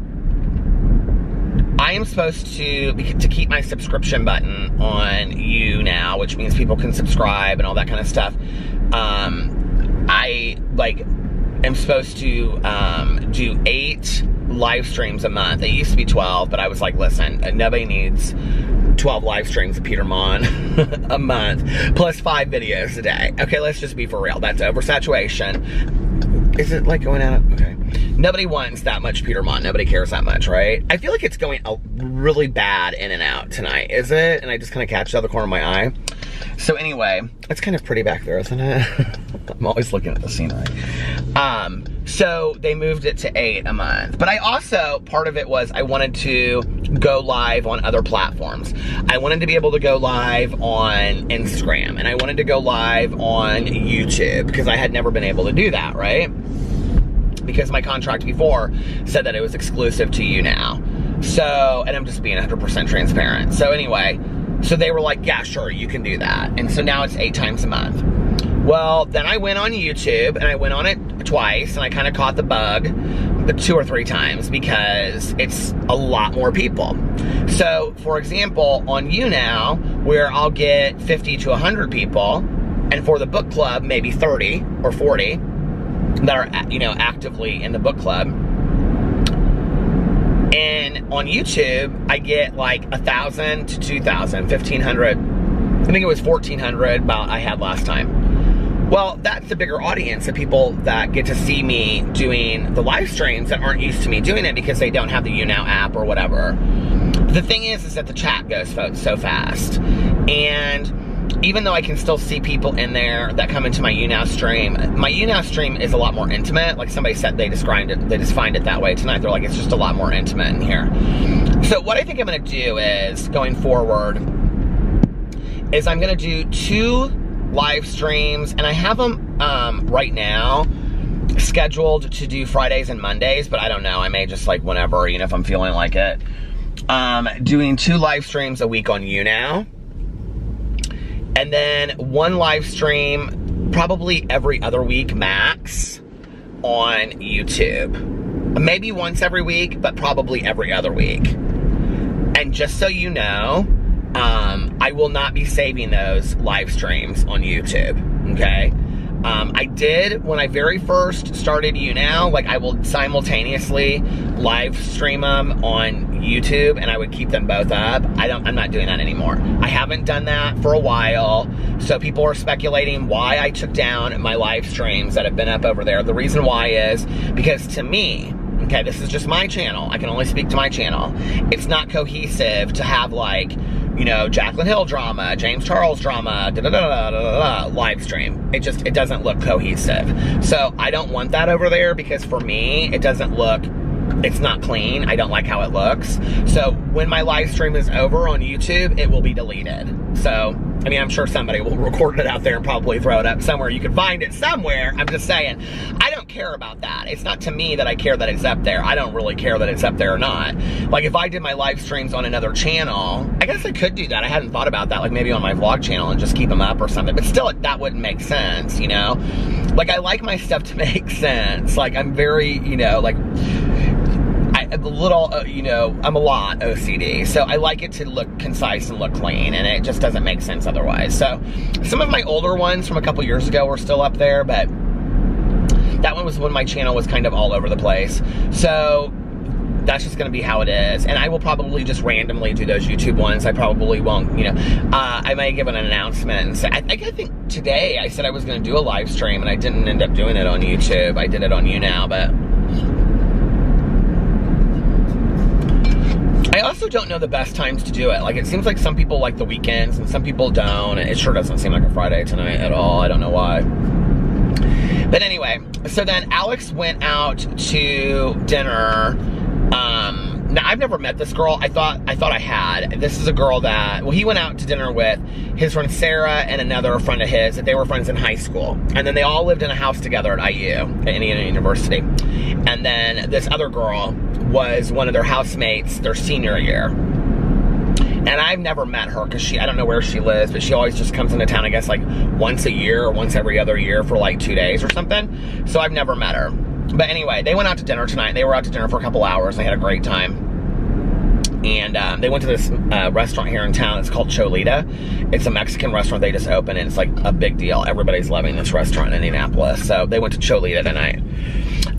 I am supposed to keep my subscription button on YouNow, which means people can subscribe and all that kind of stuff. I am supposed to do 8 live streams a month. It used to be 12, but I was like, listen, nobody needs 12 live streams of Peter Mon a month, plus 5 videos a day. Okay, let's just be for real. That's oversaturation. Is it like going out? Okay. Nobody wants that much Petermont. Nobody cares that much, right? I feel like it's going really bad in and out tonight, is it? And I just kind of catch it out of the corner of my eye. So anyway, it's kind of pretty back there, isn't it? I'm always looking at the scenery. So they moved it to 8 a month. But I also, part of it was I wanted to go live on other platforms. I wanted to be able to go live on Instagram, and I wanted to go live on YouTube, because I had never been able to do that, right? Because my contract before said that it was exclusive to YouNow. So, and I'm just being 100% transparent. So anyway, so they were like, yeah, sure, you can do that. And so now it's 8 times a month. Well, then I went on YouTube, and I went on it twice, and I kind of caught the bug, but 2 or 3 times, because it's a lot more people. So, for example, on YouNow, where I'll get 50 to 100 people, and for the book club, maybe 30 or 40 that are, you know, actively in the book club. And on YouTube, I get like 1,000 to 2,000, 1,500. I think it was 1,400 about I had last time. Well, that's the bigger audience of people that get to see me doing the live streams that aren't used to me doing it because they don't have the YouNow app or whatever. The thing is that the chat goes so fast. And even though I can still see people in there that come into my YouNow stream is a lot more intimate. Like somebody said, they described it, they just find it that way tonight. They're like, it's just a lot more intimate in here. So what I think I'm gonna do is, going forward, is I'm gonna do 2 live streams, and I have them right now scheduled to do Fridays and Mondays, but I don't know, I may just like whenever, you know, if I'm feeling like it. Doing 2 live streams a week on YouNow, and then 1 live stream probably every other week max on YouTube. Maybe once every week, but probably every other week. And just so you know, I will not be saving those live streams on YouTube, okay? I did, when I very first started YouNow, like I will simultaneously live stream them on YouTube, and I would keep them both up. I'm not doing that anymore. I haven't done that for a while, so people are speculating why I took down my live streams that have been up over there. The reason why is because, to me, okay, this is just my channel, I can only speak to my channel, it's not cohesive to have, like, you know, Jaclyn Hill drama, James Charles drama, live stream. It doesn't look cohesive. So I don't want that over there, because for me, it doesn't look, it's not clean. I don't like how it looks. So when my live stream is over on YouTube, it will be deleted. So, I mean, I'm sure somebody will record it out there and probably throw it up somewhere. You can find it somewhere. I'm just saying, I don't care about that. It's not to me that I care that it's up there. I don't really care that it's up there or not. Like, if I did my live streams on another channel, I guess I could do that. I hadn't thought about that, like maybe on my vlog channel and just keep them up or something. But still, that wouldn't make sense, you know? Like, I like my stuff to make sense. Like, I'm very, you know, like, a little, you know, I'm a lot OCD, so I like it to look concise and look clean, and it just doesn't make sense otherwise. So some of my older ones from a couple years ago were still up there, but that one was when my channel was kind of all over the place. So that's just gonna be how it is, and I will probably just randomly do those YouTube ones. I probably won't, you know, I might give an announcement and say, I think today I said I was gonna do a live stream, and I didn't end up doing it on YouTube. I did it on YouNow, but I also don't know the best times to do it. Like, it seems like some people like the weekends and some people don't. It sure doesn't seem like a Friday tonight at all. I don't know why. But anyway, so then Alex went out to dinner. Now, I've never met this girl. I thought I had. This is a girl that, well, he went out to dinner with his friend Sarah and another friend of his that they were friends in high school. And then they all lived in a house together at IU, at Indiana University. And then this other girl was one of their housemates their senior year. And I've never met her because I don't know where she lives, but she always just comes into town, I guess, like once a year or once every other year for like 2 days or something. So I've never met her. But anyway, they went out to dinner tonight. They were out to dinner for a couple hours. They had a great time. And they went to this restaurant here in town. It's called Cholita. It's a Mexican restaurant they just opened, and it's like a big deal. Everybody's loving this restaurant in Indianapolis. So they went to Cholita tonight.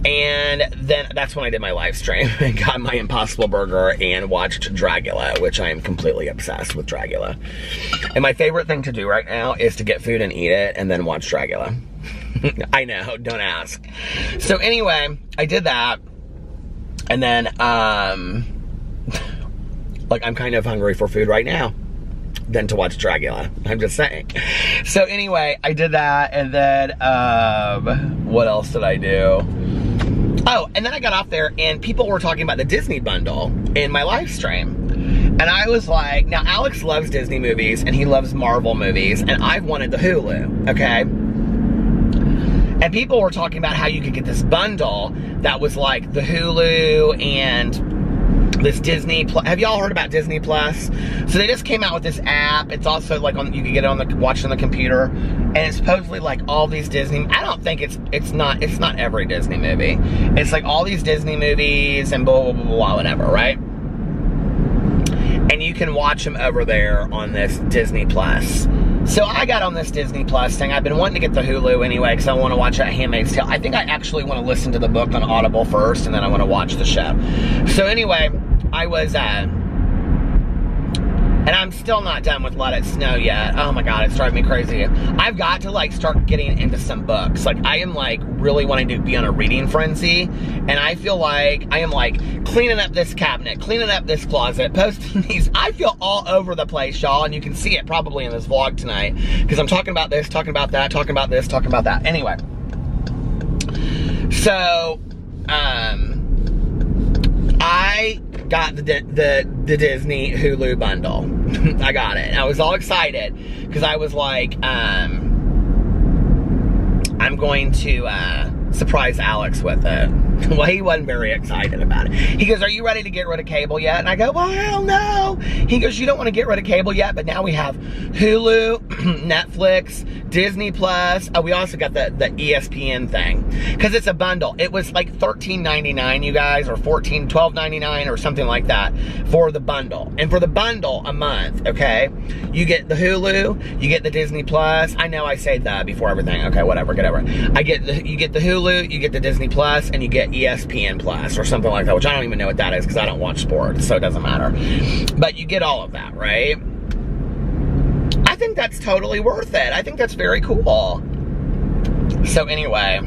And then that's when I did my live stream and got my Impossible Burger and watched Dragula, which I am completely obsessed with Dragula. And my favorite thing to do right now is to get food and eat it and then watch Dragula. I know, don't ask. So anyway, I did that. And then, like, I'm kind of hungry for food right now than to watch Dragula. I'm just saying. So anyway, I did that, and then, what else did I do? Oh, and then I got off there, and people were talking about the Disney bundle in my live stream. And I was like, now Alex loves Disney movies, and he loves Marvel movies, and I've wanted the Hulu, okay? And people were talking about how you could get this bundle that was like the Hulu and this Disney Plus. Have y'all heard about Disney Plus? So they just came out with this app. It's also like you can get it on the watch on the computer, and it's supposedly like all these Disney. I don't think it's not every Disney movie. It's like all these Disney movies and blah blah blah blah whatever, right? And you can watch them over there on this Disney Plus. So I got on this Disney Plus thing. I've been wanting to get the Hulu anyway because I want to watch that Handmaid's Tale. I think I actually want to listen to the book on Audible first, and then I want to watch the show. So anyway, I was, and I'm still not done with Let It Snow yet. Oh my God, it's driving me crazy. I've got to like start getting into some books. Like I am like really wanting to be on a reading frenzy, and I feel like I am like cleaning up this cabinet, cleaning up this closet, posting these. I feel all over the place, y'all, and you can see it probably in this vlog tonight because I'm talking about this, talking about that, talking about this, talking about that. Anyway, so I got the Disney Hulu bundle. I got it. I was all excited because I was like, I'm going to surprise Alex with it. Well, he wasn't very excited about it. He goes, are you ready to get rid of cable yet? And I go, well, hell no. He goes, you don't want to get rid of cable yet, but now we have Hulu, Netflix, Disney Plus. Oh, we also got the ESPN thing because it's a bundle. It was like $13.99, you guys, or $12.99 or something like that for the bundle. And for the bundle a month, okay, you get the Hulu, you get the Disney Plus. I know I say that before everything. Okay, whatever, get over it. You get the Hulu, you get the Disney Plus, and you get ESPN Plus or something like that, which I don't even know what that is because I don't watch sports, so it doesn't matter. But you get all of that, right? I think that's totally worth it. I think that's very cool. So anyway,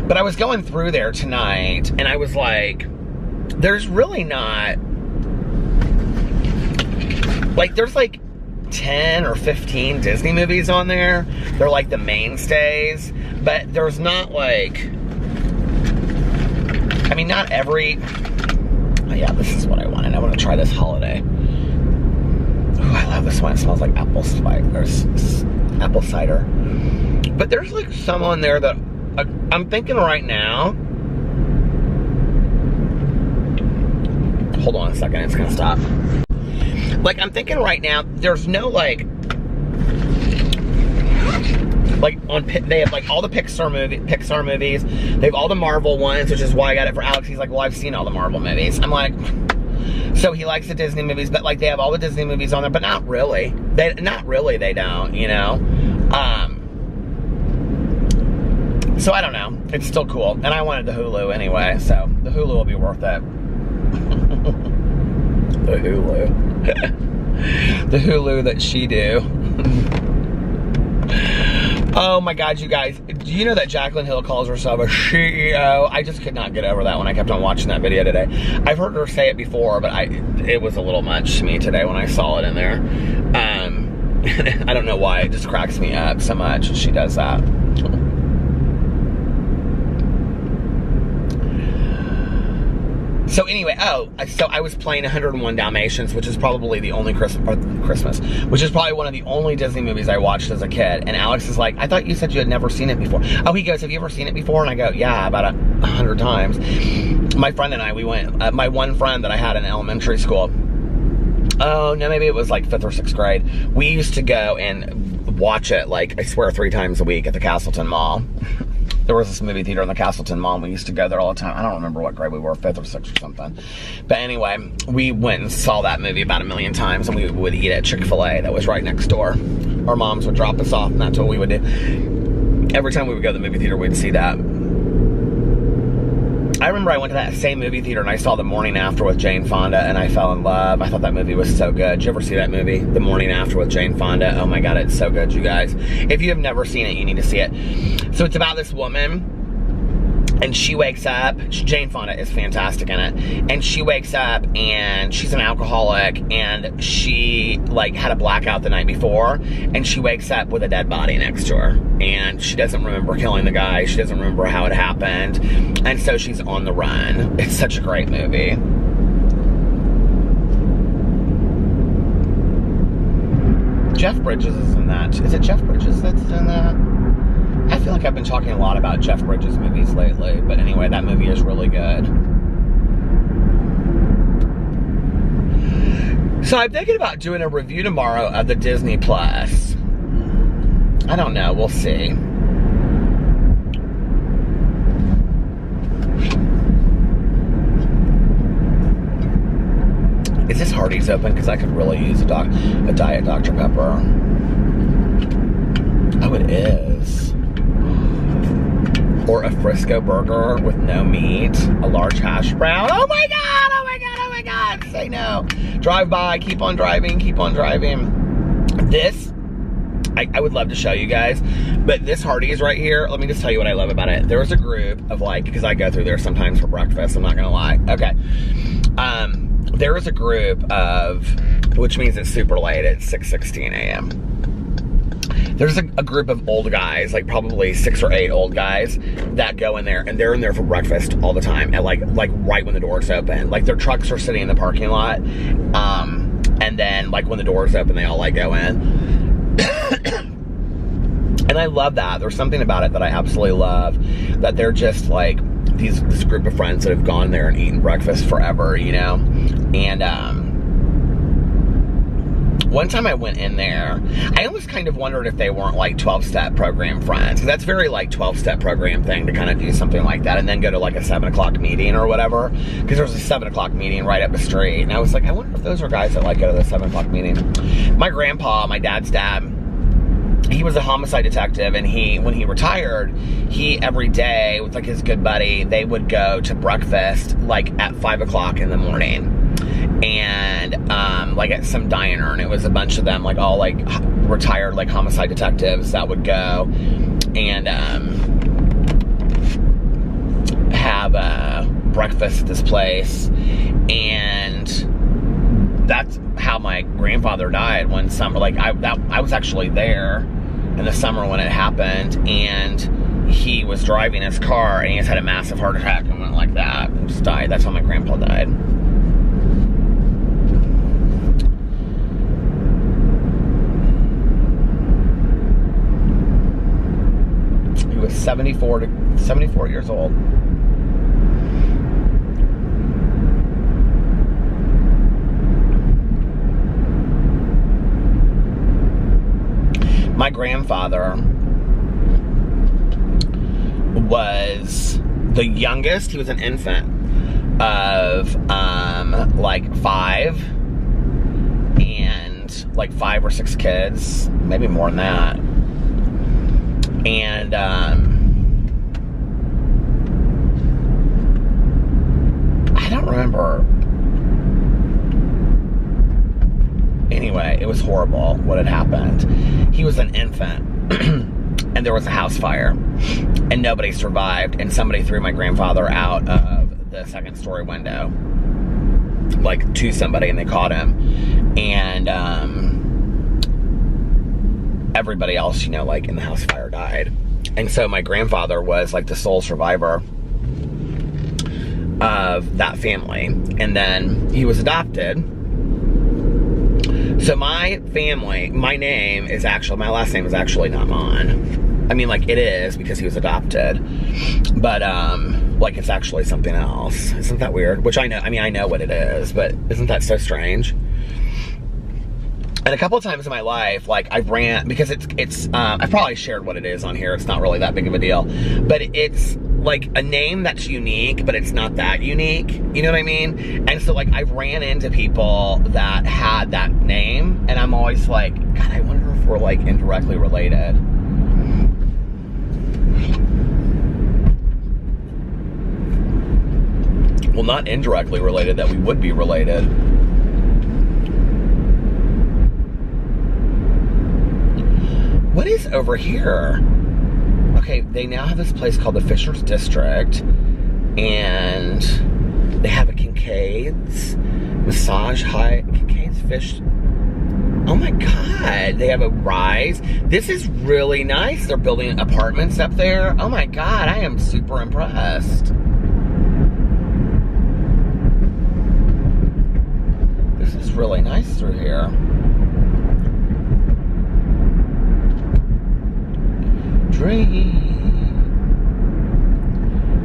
but I was going through there tonight, and I was like, there's really not, like, there's like 10 or 15 Disney movies on there. They're like the mainstays, but there's not like, I mean, not every, oh yeah, this is what I wanted. I want to try this Holiday. Oh, I love this one. It smells like apple cider. There's apple cider. But there's like some on there that I'm thinking right now. Hold on a second, it's gonna stop. Like, I'm thinking right now, there's no like they have like all the Pixar movies. They have all the Marvel ones, which is why I got it for Alex. He's like, well, I've seen all the Marvel movies. I'm like, so he likes the Disney movies, but like they have all the Disney movies on there, but not really. They don't, you know. So I don't know. It's still cool, and I wanted the Hulu anyway, so the Hulu will be worth it. The Hulu. The Hulu that she do. Oh my God, you guys. Do you know that Jaclyn Hill calls herself a CEO? I just could not get over that when I kept on watching that video today. I've heard her say it before, but it was a little much to me today when I saw it in there. I don't know why. It just cracks me up so much. She does that. So anyway, so I was playing 101 Dalmatians, which is probably the only which is probably one of the only Disney movies I watched as a kid. And Alex is like, I thought you said you had never seen it before. Oh, he goes, have you ever seen it before? And I go, yeah, about 100 times. My friend and I, we went, my one friend that I had in elementary school, oh, no, maybe it was like 5th or 6th grade. We used to go and watch it, like, I swear, 3 times a week at the Castleton Mall. There was this movie theater in the Castleton Mall, and we used to go there all the time. I don't remember what grade we were, 5th or 6th or something. But anyway, we went and saw that movie about 1 million times, and we would eat at Chick-fil-A that was right next door. Our moms would drop us off, and that's what we would do. Every time we would go to the movie theater, we'd see that. I remember I went to that same movie theater and I saw The Morning After with Jane Fonda and I fell in love. I thought that movie was so good. Did you ever see that movie, The Morning After with Jane Fonda? Oh my God, it's so good, you guys. If you have never seen it, you need to see it. So it's about this woman and she wakes up, Jane Fonda is fantastic in it, and she wakes up and she's an alcoholic and she like had a blackout the night before and she wakes up with a dead body next to her and she doesn't remember killing the guy, she doesn't remember how it happened, and so she's on the run. It's such a great movie. Jeff Bridges is in that. Is it Jeff Bridges that's in that? I feel like I've been talking a lot about Jeff Bridges movies lately, but anyway, that movie is really good. So I'm thinking about doing a review tomorrow of the Disney Plus. I don't know, we'll see. Is this Hardee's open? Because I could really use a Diet Dr. Pepper. Oh, it is. Or a Frisco burger with no meat, a large hash brown. Oh my God, oh my God, oh my God. Say no. Drive by, keep on driving, keep on driving. This, I would love to show you guys, but this Hardee's right here, let me just tell you what I love about it. There was a group of like, because I go through there sometimes for breakfast, I'm not gonna lie. Okay. There was a group of, which means it's super late, it's 6:16 a.m. There's a group of old guys, like probably 6 or 8 old guys that go in there, and they're in there for breakfast all the time, and like right when the doors open. Like their trucks are sitting in the parking lot, and then like when the doors open, they all like go in. And I love that. There's something about it that I absolutely love, that they're just like this group of friends that have gone there and eaten breakfast forever, you know? And one time I went in there, I almost kind of wondered if they weren't like 12-step program friends. Because that's very like 12-step program thing to kind of do something like that and then go to like a 7 o'clock meeting or whatever. Because there was a 7 o'clock meeting right up the street. And I was like, I wonder if those are guys that like go to the 7 o'clock meeting. My grandpa, my dad's dad, he was a homicide detective, and when he retired, he every day with like his good buddy, they would go to breakfast like at 5 o'clock in the morning. And like at some diner, and it was a bunch of them, like all like retired like homicide detectives that would go and have breakfast at this place. And that's how my grandfather died one summer. Like I was actually there in the summer when it happened, and he was driving his car and he just had a massive heart attack and went like that and just died. That's how my grandpa died. He was 74 years old. My grandfather was the youngest. He was an infant of like 5 and like 5 or 6 kids, maybe more than that. And I don't remember. Anyway, it was horrible what had happened. He was an infant and there was a house fire and nobody survived, and somebody threw my grandfather out of the 2nd story window, like to somebody, and they caught him. And everybody else, you know, like in the house fire died. And so my grandfather was like the sole survivor of that family. And then he was adopted. So my family, my last name is actually not mine. I mean, like, it is because he was adopted. But, like, it's actually something else. Isn't that weird? Which I know what it is, but isn't that so strange? And a couple of times in my life, like, I've ran, because I've probably shared what it is on here. It's not really that big of a deal. But it's like a name that's unique, but it's not that unique. You know what I mean? And so, like, I've ran into people that had that name, and I'm always like, God, I wonder if we're, like, indirectly related. well, not indirectly related, that we would be related. What is over here? Okay, they now have this place called the Fisher's District, and they have a Kincaid's massage Kincaid's fish. Oh my God, they have a Rise. This is really nice. They're building apartments up there. Oh my God, I am super impressed. This is really nice through here. Dream.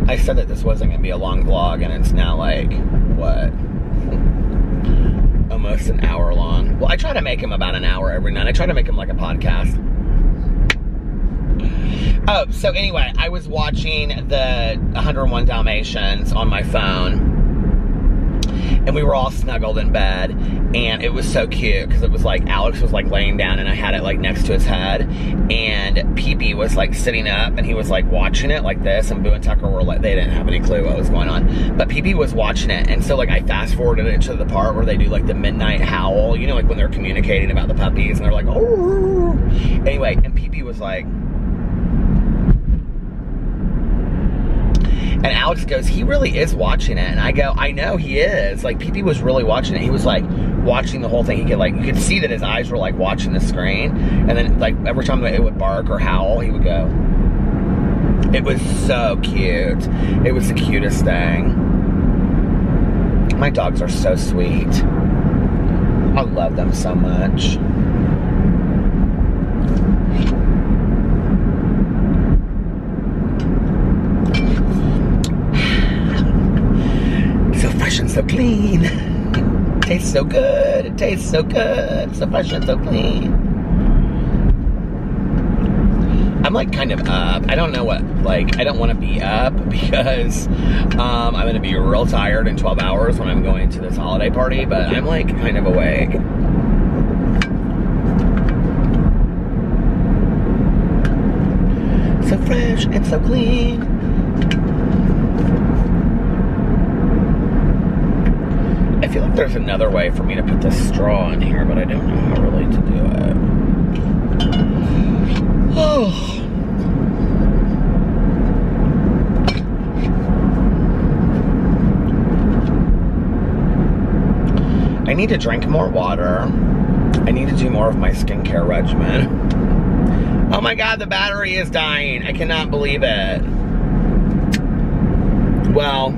I said that this wasn't going to be a long vlog, and it's now like, what? Almost an hour long. Well, I try to make him about an hour every night. I try to make him like a podcast. Oh, so anyway, I was watching the 101 Dalmatians on my phone, and we were all snuggled in bed, and it was so cute because it was like Alex was like laying down and I had it like next to his head, and Pee-Pee was like sitting up and he was like watching it like this, and Boo and Tucker were like, they didn't have any clue what was going on, but Pee-Pee was watching it, and so like I fast forwarded it to the part where they do like the midnight howl, you know, like when they're communicating about the puppies and they're like, oh, anyway, and Pee-Pee was like, and Alex goes, he really is watching it. And I go, I know he is. Like, Pee-Pee was really watching it. He was like watching the whole thing. He could like, you could see that his eyes were like watching the screen. And then like every time it would bark or howl, he would go. It was so cute. It was the cutest thing. My dogs are so sweet. I love them so much. So clean. Tastes so good. It tastes so good. So fresh and so clean. I'm like kind of up. I don't know what, like, I don't want to be up because I'm going to be real tired in 12 hours when I'm going to this holiday party, but I'm like kind of awake. So fresh and so clean. I feel like there's another way for me to put this straw in here, but I don't know how really to do it. Oh. I need to drink more water. I need to do more of my skincare regimen. Oh my God, the battery is dying. I cannot believe it. Well,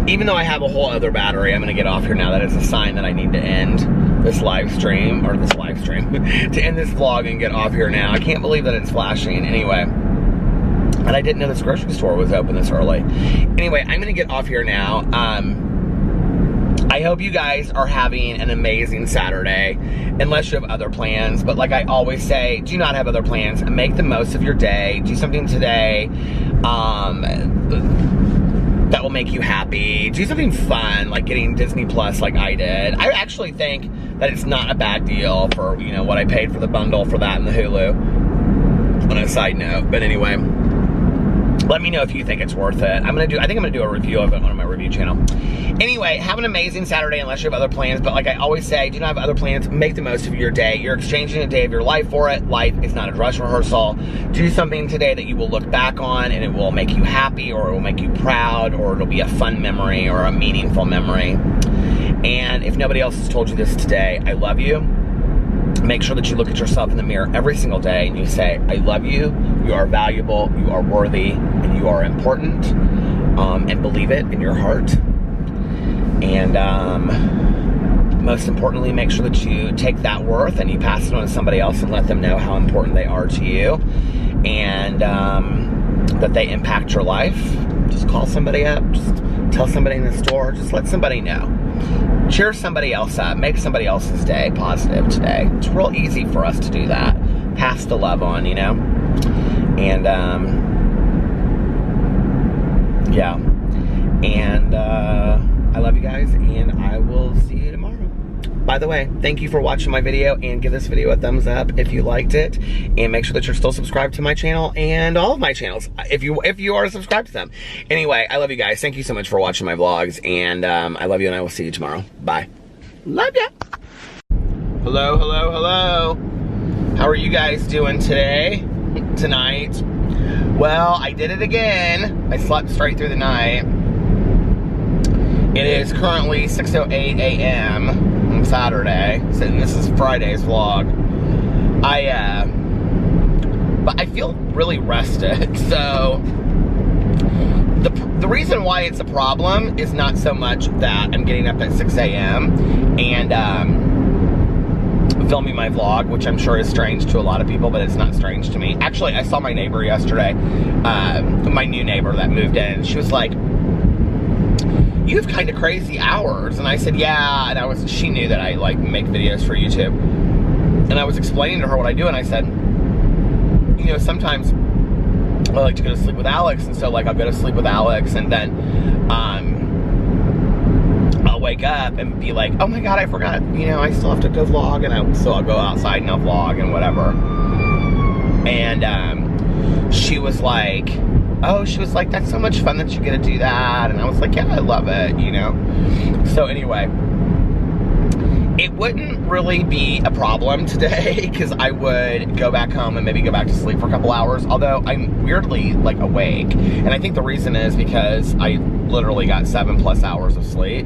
even though I have a whole other battery, I'm going to get off here now. That is a sign that I need to end this live stream, to end this vlog and get off here now. I can't believe that it's flashing. Anyway, and I didn't know this grocery store was open this early. Anyway, I'm going to get off here now. I hope you guys are having an amazing Saturday, unless you have other plans. But like I always say, do not have other plans. Make the most of your day. Do something today that will make you happy. Do something fun, like getting Disney Plus like I did. I actually think that it's not a bad deal for, you know, what I paid for the bundle for that and the Hulu. On a side note, but anyway, let me know if you think it's worth it. I think I'm gonna do a review of it on my review channel. Anyway, have an amazing Saturday unless you have other plans, but like I always say, do not have other plans. Make the most of your day. You're exchanging a day of your life for it. Life is not a dress rehearsal. Do something today that you will look back on and it will make you happy, or it will make you proud, or it'll be a fun memory or a meaningful memory. And if nobody else has told you this today, I love you. Make sure that you look at yourself in the mirror every single day and you say, I love you, you are valuable, you are worthy, and you are important. And believe it in your heart. And most importantly, make sure that you take that worth and you pass it on to somebody else and let them know how important they are to you. And that they impact your life. Just call somebody up, just tell somebody in the store, just let somebody know. Cheer somebody else up. Make somebody else's day positive today. It's real easy for us to do that. Pass the love on, you know? And, yeah. And, I love you guys, and I will see you tomorrow. Bye. by the way, thank you for watching my video, and give this video a thumbs up if you liked it, and make sure that you're still subscribed to my channel and all of my channels if you are subscribed to them. Anyway, I love you guys. Thank you so much for watching my vlogs, and I love you, and I will see you tomorrow. Bye. Love ya. Hello, hello, hello. How are you guys doing tonight? Well, I did it again. I slept straight through the night. It is currently 6:08 a.m. on Saturday, so this is Friday's vlog. But I feel really rested, so the reason why it's a problem is not so much that I'm getting up at 6 a.m. and filming my vlog, which I'm sure is strange to a lot of people, but it's not strange to me. Actually, I saw my neighbor yesterday, my new neighbor that moved in. She was like, "You have kind of crazy hours." And I said, "Yeah." And she knew that I like make videos for YouTube. And I was explaining to her what I do, and I said, you know, sometimes I like to go to sleep with Alex, and so like I'll go to sleep with Alex, and then I'll wake up and be like, "Oh my god, I forgot, you know, I still have to go vlog," and so I'll go outside and I'll vlog and whatever. And she was like, "That's so much fun that you get to do that." And I was like, "Yeah, I love it," you know. So anyway, it wouldn't really be a problem today because I would go back home and maybe go back to sleep for a couple hours, although I'm weirdly like awake. And I think the reason is because I literally got 7+ hours of sleep.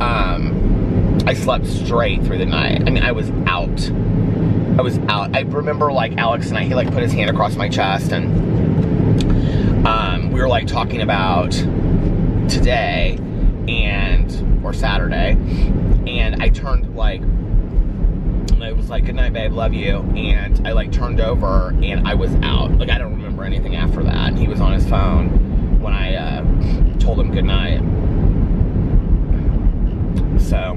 I slept straight through the night. I mean, I was out. I remember like Alex and he like put his hand across my chest, and we were like talking about today or Saturday, and I turned like, and I was like, "Good night, babe, love you," and I like turned over and I was out. Like, I don't remember anything after that. And he was on his phone when I told him good night. So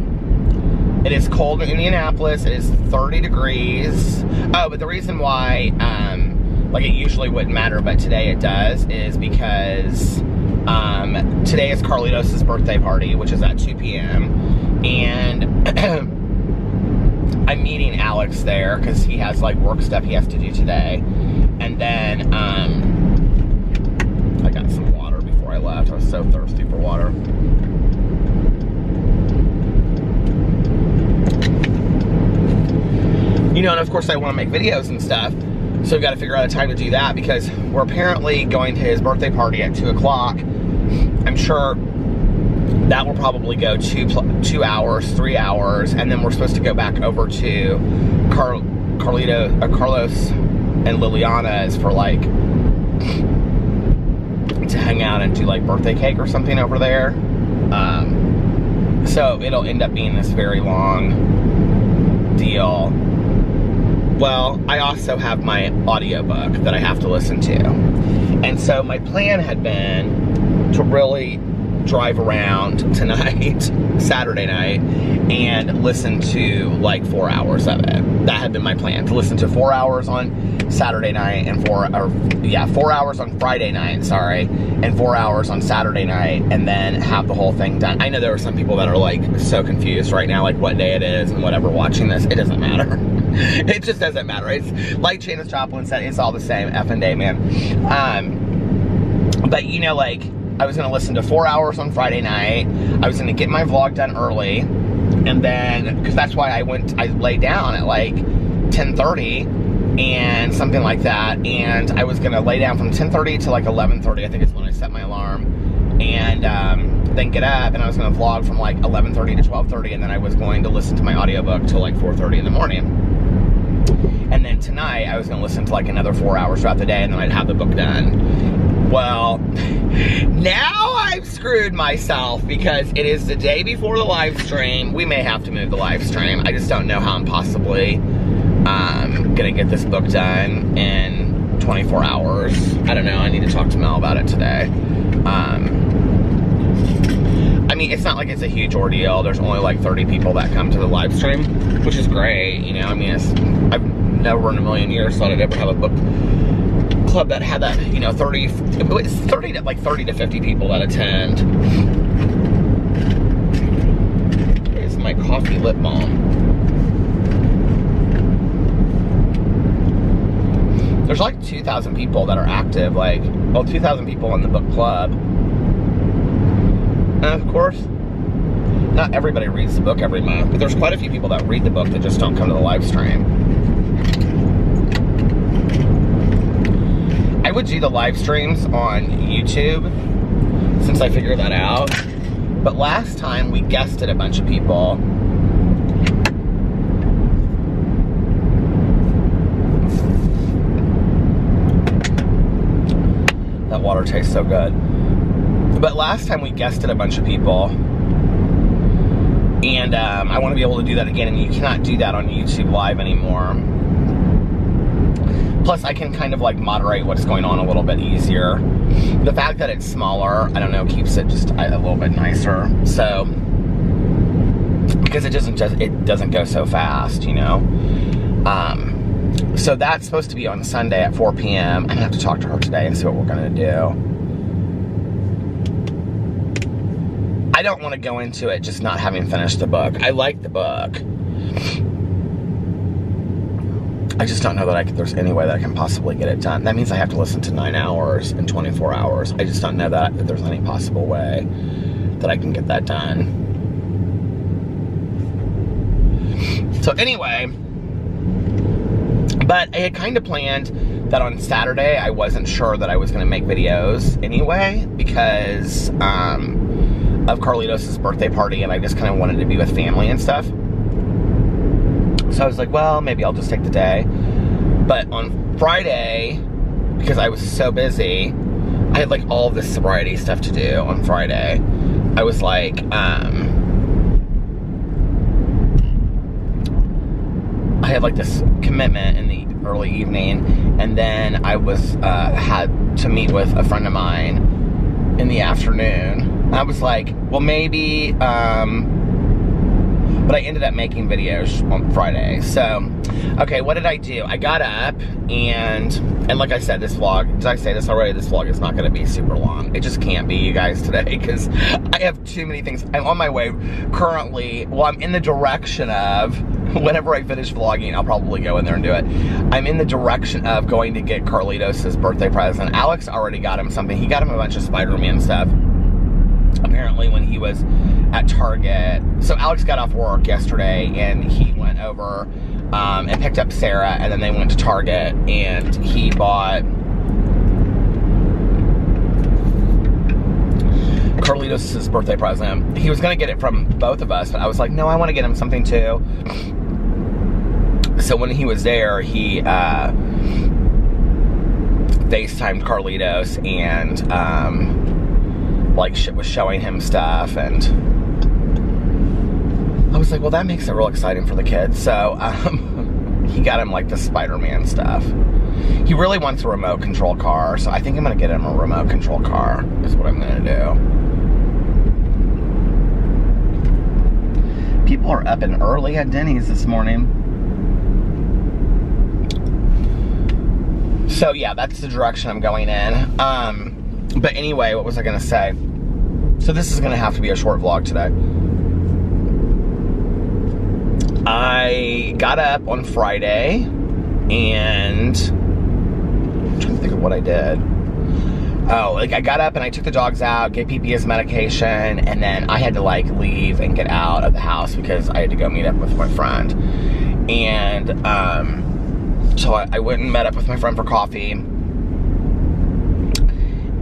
it is cold in Indianapolis. It is 30 degrees. Oh, but the reason why like it usually wouldn't matter, but today it does, is because today is Carlitos' birthday party, which is at 2 p.m. and I'm meeting Alex there because he has like work stuff he has to do today. And then I got some water before I left. I was so thirsty for water. You know, and of course I want to make videos and stuff, so we've got to figure out a time to do that, because we're apparently going to his birthday party at 2 o'clock. I'm sure that will probably go 2 hours, 3 hours, and then we're supposed to go back over to Carlos and Liliana's for like, to hang out and do like birthday cake or something over there. So it'll end up being this very long deal. Well, I also have my audiobook that I have to listen to. And so my plan had been to really drive around tonight, Saturday night, and listen to like 4 hours of it. That had been my plan, to listen to 4 hours on Saturday night and 4 hours on Friday night, sorry, and 4 hours on Saturday night, and then have the whole thing done. I know there are some people that are like so confused right now, like what day it is and whatever, watching this. It doesn't matter. It just doesn't matter. It's like Janis Joplin said, it's all the same effing day, man. But you know, like, I was gonna listen to 4 hours on Friday night. I was gonna get my vlog done early, and then, because that's why I laid down at like 10:30 and something like that, and I was gonna lay down from 10:30 to like 11:30, I think is when I set my alarm, and then get up, and I was gonna vlog from like 11:30 to 12:30, and then I was going to listen to my audiobook till like 4:30 in the morning. And then tonight, I was gonna listen to like another 4 hours throughout the day, and then I'd have the book done. Well, now I've screwed myself because it is the day before the live stream. We may have to move the live stream. I just don't know how I'm possibly gonna get this book done in 24 hours. I don't know. I need to talk to Mel about it today. I mean, it's not like it's a huge ordeal. There's only like 30 people that come to the live stream, which is great. You know, I mean, I've never in a million years thought I'd ever have a book club that had that, you know, 30 to 50 people that attend. Here's my coffee lip balm. There's like 2,000 people that are active, like, well, 2,000 people in the book club. And of course, not everybody reads the book every month, but there's quite a few people that read the book that just don't come to the live stream. I would do the live streams on YouTube since I figured that out. But last time we guested a bunch of people. That water tastes so good. But last time we guested a bunch of people. And I want to be able to do that again, and you cannot do that on YouTube Live anymore. Plus, I can kind of like moderate what's going on a little bit easier. The fact that it's smaller, I don't know, keeps it just a little bit nicer. So, because it doesn't go so fast, you know. So that's supposed to be on Sunday at 4 p.m. I'm gonna have to talk to her today and see what we're gonna do. I don't want to go into it just not having finished the book. I like the book. I just don't know that there's any way that I can possibly get it done. That means I have to listen to 9 hours in 24 hours. I just don't know that there's any possible way that I can get that done. So anyway, but I had kind of planned that on Saturday I wasn't sure that I was going to make videos anyway because of Carlitos' birthday party, and I just kind of wanted to be with family and stuff. So I was like, well, maybe I'll just take the day. But on Friday, because I was so busy, I had like all this sobriety stuff to do on Friday. I was like, I had like this commitment in the early evening, and then I was had to meet with a friend of mine in the afternoon. I was like, well, maybe, but I ended up making videos on Friday. So, okay, what did I do? I got up, and like I said, this vlog, did I say this already? This vlog is not going to be super long. It just can't be, you guys, today, because I have too many things. I'm on my way currently, well, I'm in the direction of, whenever I finish vlogging, I'll probably go in there and do it. I'm in the direction of going to get Carlitos' birthday present. Alex already got him something. He got him a bunch of Spider-Man stuff. Apparently when he was at Target. So Alex got off work yesterday and he went over and picked up Sarah, and then they went to Target and he bought Carlitos' birthday present. He was gonna get it from both of us, but I was like, no, I want to get him something too. So when he was there, he FaceTimed Carlitos and like was showing him stuff, and I was like, well, that makes it real exciting for the kids. So he got him like the Spider-Man stuff. He really wants a remote control car, so I think I'm gonna get him a remote control car is what I'm gonna do. People are up and early at Denny's this morning. So yeah, that's the direction I'm going in. But anyway, what was I gonna say? So this is gonna have to be a short vlog today. I got up on Friday and I'm trying to think of what I did. Oh, like I got up and I took the dogs out, gave PP his medication, and then I had to like leave and get out of the house because I had to go meet up with my friend. And so I went and met up with my friend for coffee.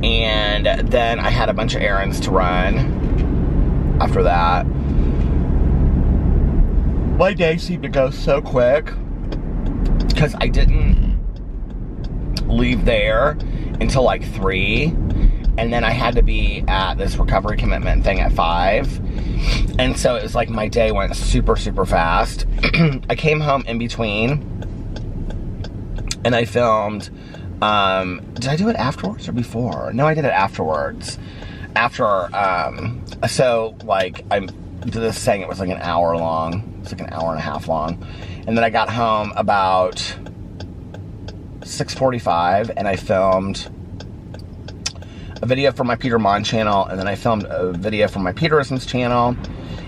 And then I had a bunch of errands to run after that. My day seemed to go so quick because I didn't leave there until like 3, and then I had to be at this recovery commitment thing at 5, and so it was like my day went super, super fast. I came home in between, and I filmed. Did I do it afterwards or before? No, I did it afterwards. After, so like I'm just saying it was like an hour long. It's like an hour and a half long. And then I got home about 6:45 and I filmed a video for my Peter Mon channel, and then I filmed a video for my Peterisms channel,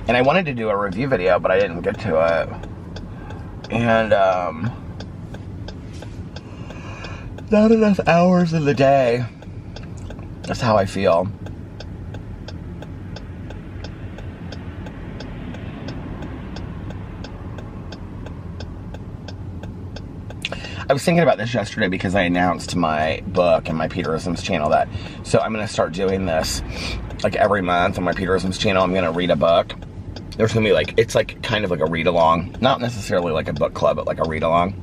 and I wanted to do a review video, but I didn't get to it. And not enough hours in the day. That's how I feel. I was thinking about this yesterday because I announced my book and my Peterisms channel so I'm going to start doing this like every month on my Peterisms channel. I'm going to read a book. There's going to be it's like kind of like a read-along, not necessarily like a book club, but like a read-along,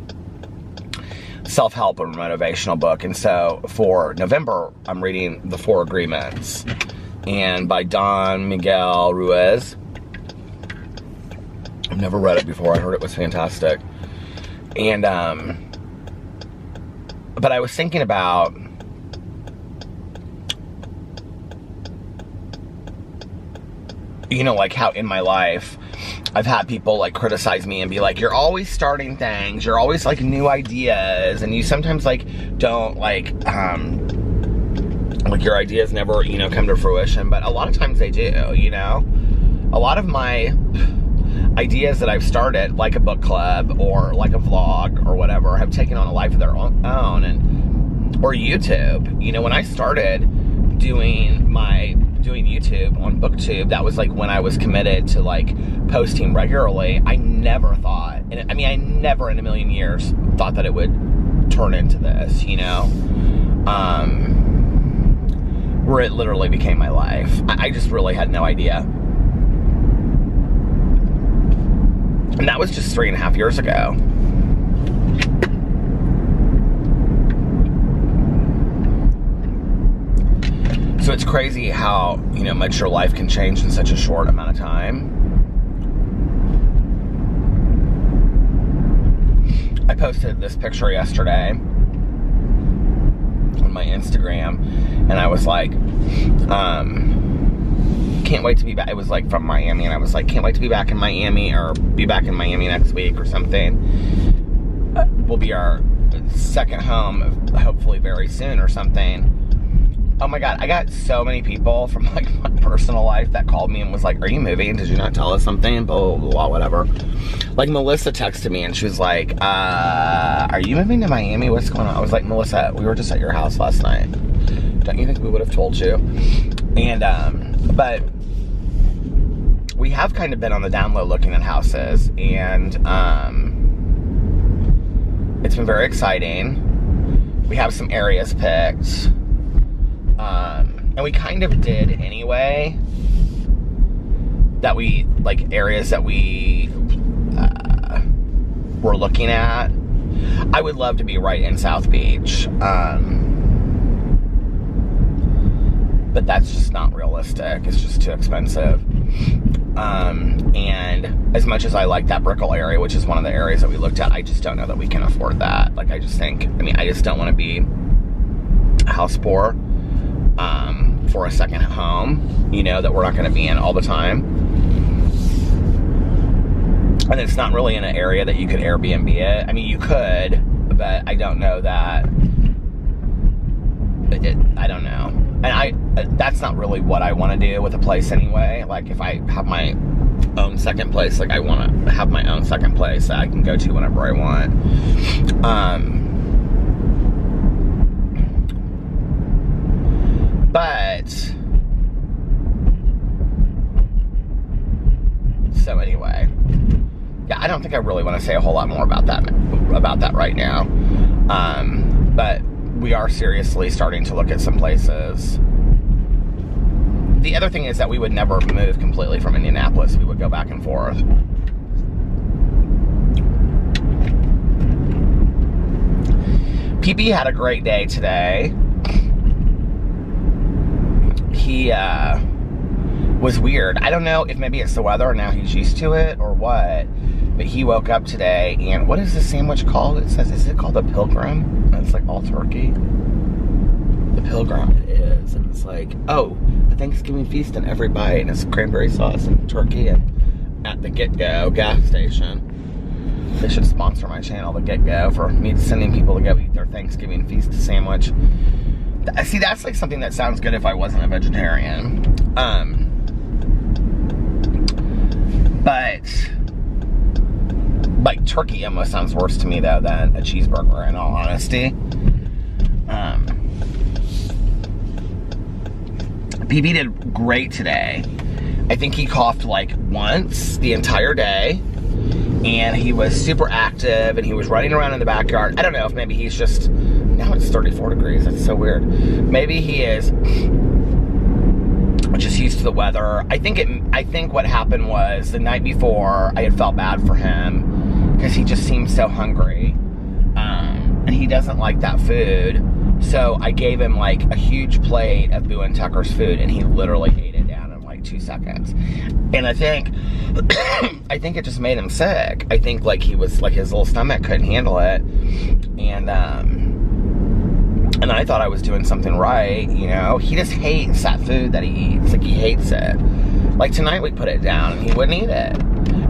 self-help and motivational book. And so for November, I'm reading The Four Agreements, and by Don Miguel Ruiz. I've never read it before. I heard it was fantastic. And but I was thinking about like how in my life I've had people like criticize me and be like, you're always starting things, you're always like new ideas, and you sometimes like don't like your ideas never come to fruition, but a lot of times they do. A lot of my ideas that I've started, like a book club or like a vlog or whatever, have taken on a life of their own, or YouTube. When I started doing YouTube on BookTube, that was like when I was committed to like posting regularly. I never thought, and I never in a million years thought that it would turn into this, where it literally became my life. I just really had no idea. And that was just 3.5 years ago. So it's crazy how, much your life can change in such a short amount of time. I posted this picture yesterday on my Instagram, and I was like, can't wait to be back. It was like from Miami, and I was like, can't wait to be back in Miami, or be back in Miami next week or something. Will be our second home, hopefully very soon or something. Oh my God, I got so many people from like my personal life that called me and was like, are you moving? Did you not tell us something? Blah, blah, blah, whatever. Like Melissa texted me and she was like, are you moving to Miami? What's going on? I was like, Melissa, we were just at your house last night. Don't you think we would have told you? And, but we have kind of been on the down low looking at houses, and it's been very exciting. We have some areas picked. And we kind of did anyway, that we, like, areas that we were looking at. I would love to be right in South Beach, but that's just not realistic. It's just too expensive. And as much as I like that Brickell area, which is one of the areas that we looked at, I just don't know that we can afford that. Like, I just think, I just don't want to be house poor, for a second home, that we're not going to be in all the time. And it's not really in an area that you could Airbnb it. You could, but I don't know that. I don't know. And that's not really what I want to do with a place anyway. Like, if I have my own second place, like, I want to have my own second place that I can go to whenever I want. But, so anyway, yeah, I don't think I really want to say a whole lot more about that right now. But we are seriously starting to look at some places. The other thing is that we would never move completely from Indianapolis. We would go back and forth. PB had a great day today. He was weird. I don't know if maybe it's the weather and now he's used to it or what, but he woke up today, and what is this sandwich called? It says, is it called the Pilgrim? It's like all turkey. The Pilgrim, it is. And it's like, oh, a Thanksgiving feast in every bite, and it's cranberry sauce and turkey, and at the Get Go gas station. They should sponsor my channel, the Get Go, for me sending people to go eat their Thanksgiving feast sandwich. See, that's like something that sounds good if I wasn't a vegetarian. But like turkey almost sounds worse to me though than a cheeseburger, in all honesty. PB did great today. I think he coughed like once the entire day, and he was super active, and he was running around in the backyard. I don't know if maybe he's just, now it's 34 degrees, that's so weird. Maybe he is just used to the weather. I think what happened was the night before I had felt bad for him because he just seemed so hungry, and he doesn't like that food. So I gave him like a huge plate of Boo and Tucker's food, and he literally ate it down in like 2 seconds. And I think it just made him sick. I think like he was like, his little stomach couldn't handle it, and I thought I was doing something right, you know. He just hates that food that he eats. Like, he hates it. Like, tonight we put it down, and he wouldn't eat it.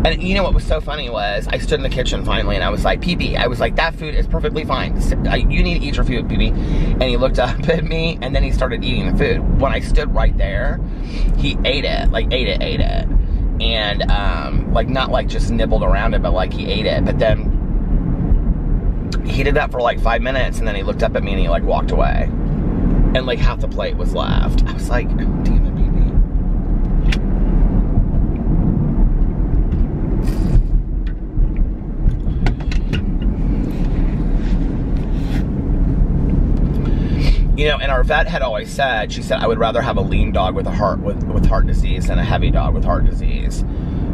And you know what was so funny was, I stood in the kitchen finally, and I was like, PB, I was like, that food is perfectly fine. You need to eat your food, PB. And he looked up at me, and then he started eating the food. When I stood right there, he ate it. Like, ate it. And, like, not like just nibbled around it, but like he ate it. But then he did that for like 5 minutes, and then he looked up at me and he like walked away. And like half the plate was left. I was like, damn it, baby. You know, and our vet had always said, she said, I would rather have a lean dog with a heart disease than a heavy dog with heart disease.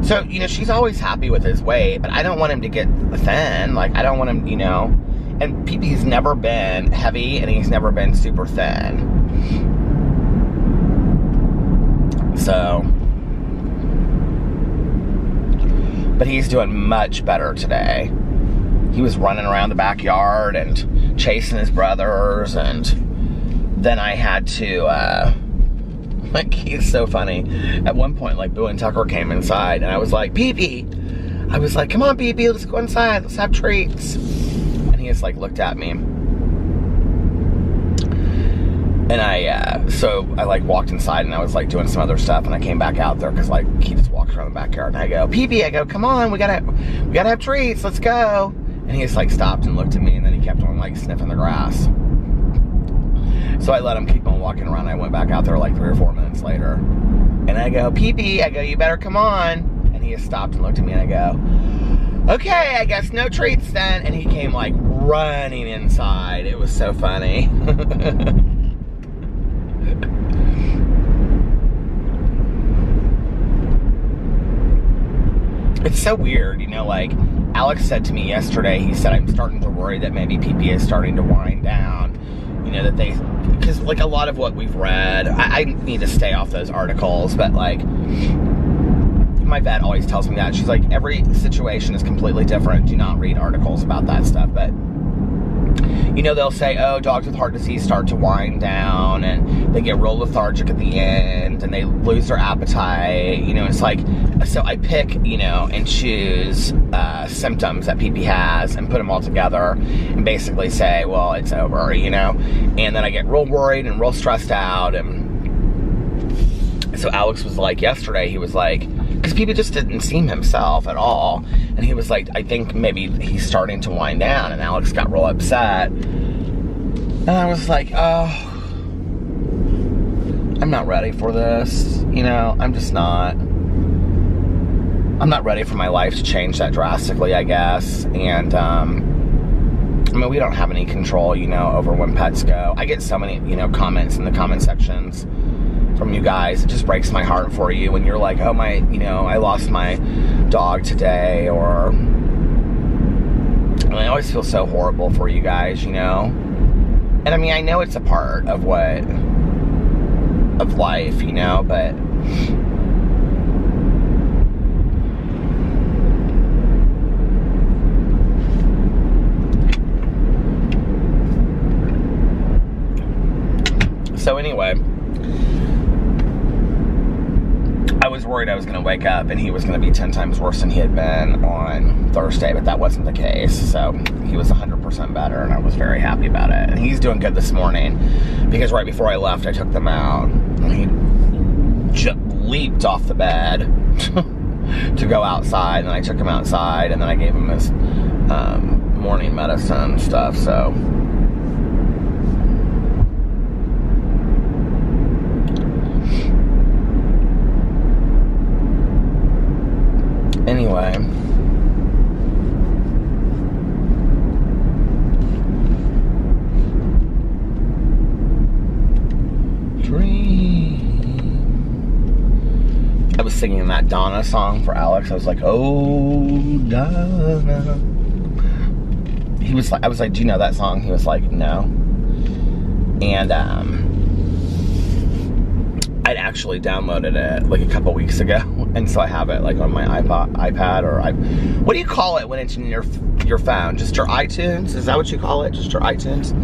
So, you know, she's always happy with his weight, but I don't want him to get thin. Like, I don't want him, you know. And PB's never been heavy, and he's never been super thin. So, but he's doing much better today. He was running around the backyard and chasing his brothers, and then I had to, like, he's so funny. At one point, like, Boo and Tucker came inside, and I was like, PB. I was like, come on, PB, let's go inside. Let's have treats. And he just, like, looked at me. And so I, like, walked inside, and I was, like, doing some other stuff, and I came back out there, because, like, he just walked around the backyard, and I go, PB, I go, come on, we gotta have treats, let's go. And he just, like, stopped and looked at me, and then he kept on, like, sniffing the grass. So I let him keep on walking around. I went back out there like 3 or 4 minutes later. And I go, PB, I go, you better come on. And he just stopped and looked at me, and I go, okay, I guess no treats then. And he came like running inside. It was so funny. It's so weird, you know, like Alex said to me yesterday, he said, I'm starting to worry that maybe PP is starting to wind down. You know, that because like a lot of what we've read, I need to stay off those articles, but like, my vet always tells me that. She's like, every situation is completely different. Do not read articles about that stuff. But, you know, they'll say, oh, dogs with heart disease start to wind down, and they get real lethargic at the end, and they lose their appetite. You know, it's like, so I pick, you know, and choose symptoms that PP has and put them all together and basically say, well, it's over, you know. And then I get real worried and real stressed out. And so Alex was like, yesterday, he was like, because PP just didn't seem himself at all. And he was like, I think maybe he's starting to wind down. And Alex got real upset. And I was like, oh, I'm not ready for this. You know, I'm just not. I'm not ready for my life to change that drastically, I guess. And, I mean, we don't have any control, you know, over when pets go. I get so many, you know, comments in the comment sections from you guys. It just breaks my heart for you when you're like, oh, my, you know, I lost my dog today, or, and I always feel so horrible for you guys, you know. And I mean, I know it's a part of of life, you know, but so anyway, I was worried I was going to wake up and he was going to be 10 times worse than he had been on Thursday, but that wasn't the case. So he was 100% 100% better, and I was very happy about it. And he's doing good this morning, because right before I left, I took them out, and he just leaped off the bed to go outside, and I took him outside, and then I gave him his morning medicine stuff, so. Anyway. I was singing that Donna song for Alex. I was like, oh, Donna. He was like, I was like, do you know that song? He was like, no. And I'd actually downloaded it like a couple weeks ago, and so I have it like on my iPad, or what do you call it when it's in your phone? Just your iTunes? Is that what you call it? Just your iTunes?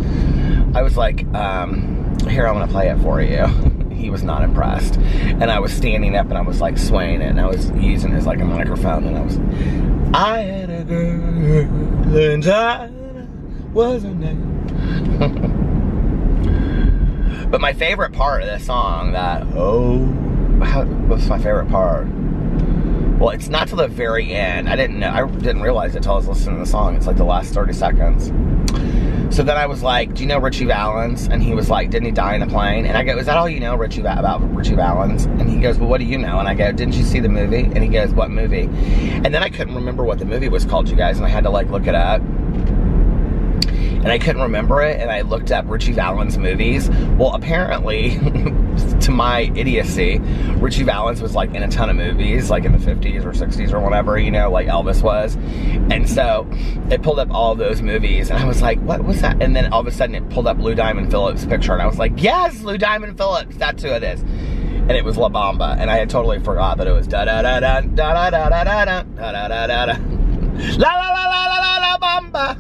I was like, here, I'm gonna play it for you. He was not impressed, and I was standing up and I was like swaying it, and I was using it as like a microphone, and I had a girl and I was a name. But my favorite part of this song, what's my favorite part? Well, it's not till the very end. I didn't realize it till I was listening to the song. It's like the last 30 seconds. So then I was like, do you know Richie Valens? And he was like, didn't he die in a plane? And I go, is that all you know about Richie Valens? And he goes, well, what do you know? And I go, didn't you see the movie? And he goes, what movie? And then I couldn't remember what the movie was called, you guys, and I had to like look it up. And I couldn't remember it, and I looked up Richie Valens movies. Well, apparently, to my idiocy, Richie Valens was like in a ton of movies, like in the 50s or 60s or whatever, you know, like Elvis was. And so it pulled up all of those movies, and I was like, what was that? And then all of a sudden it pulled up Lou Diamond Phillips' picture, and I was like, yes, Lou Diamond Phillips, that's who it is. And it was La Bamba, and I had totally forgot that it was da-da-da-da, da-da-da-da-da, da-da-da-da-da, la-la-la-la-la-la Bamba.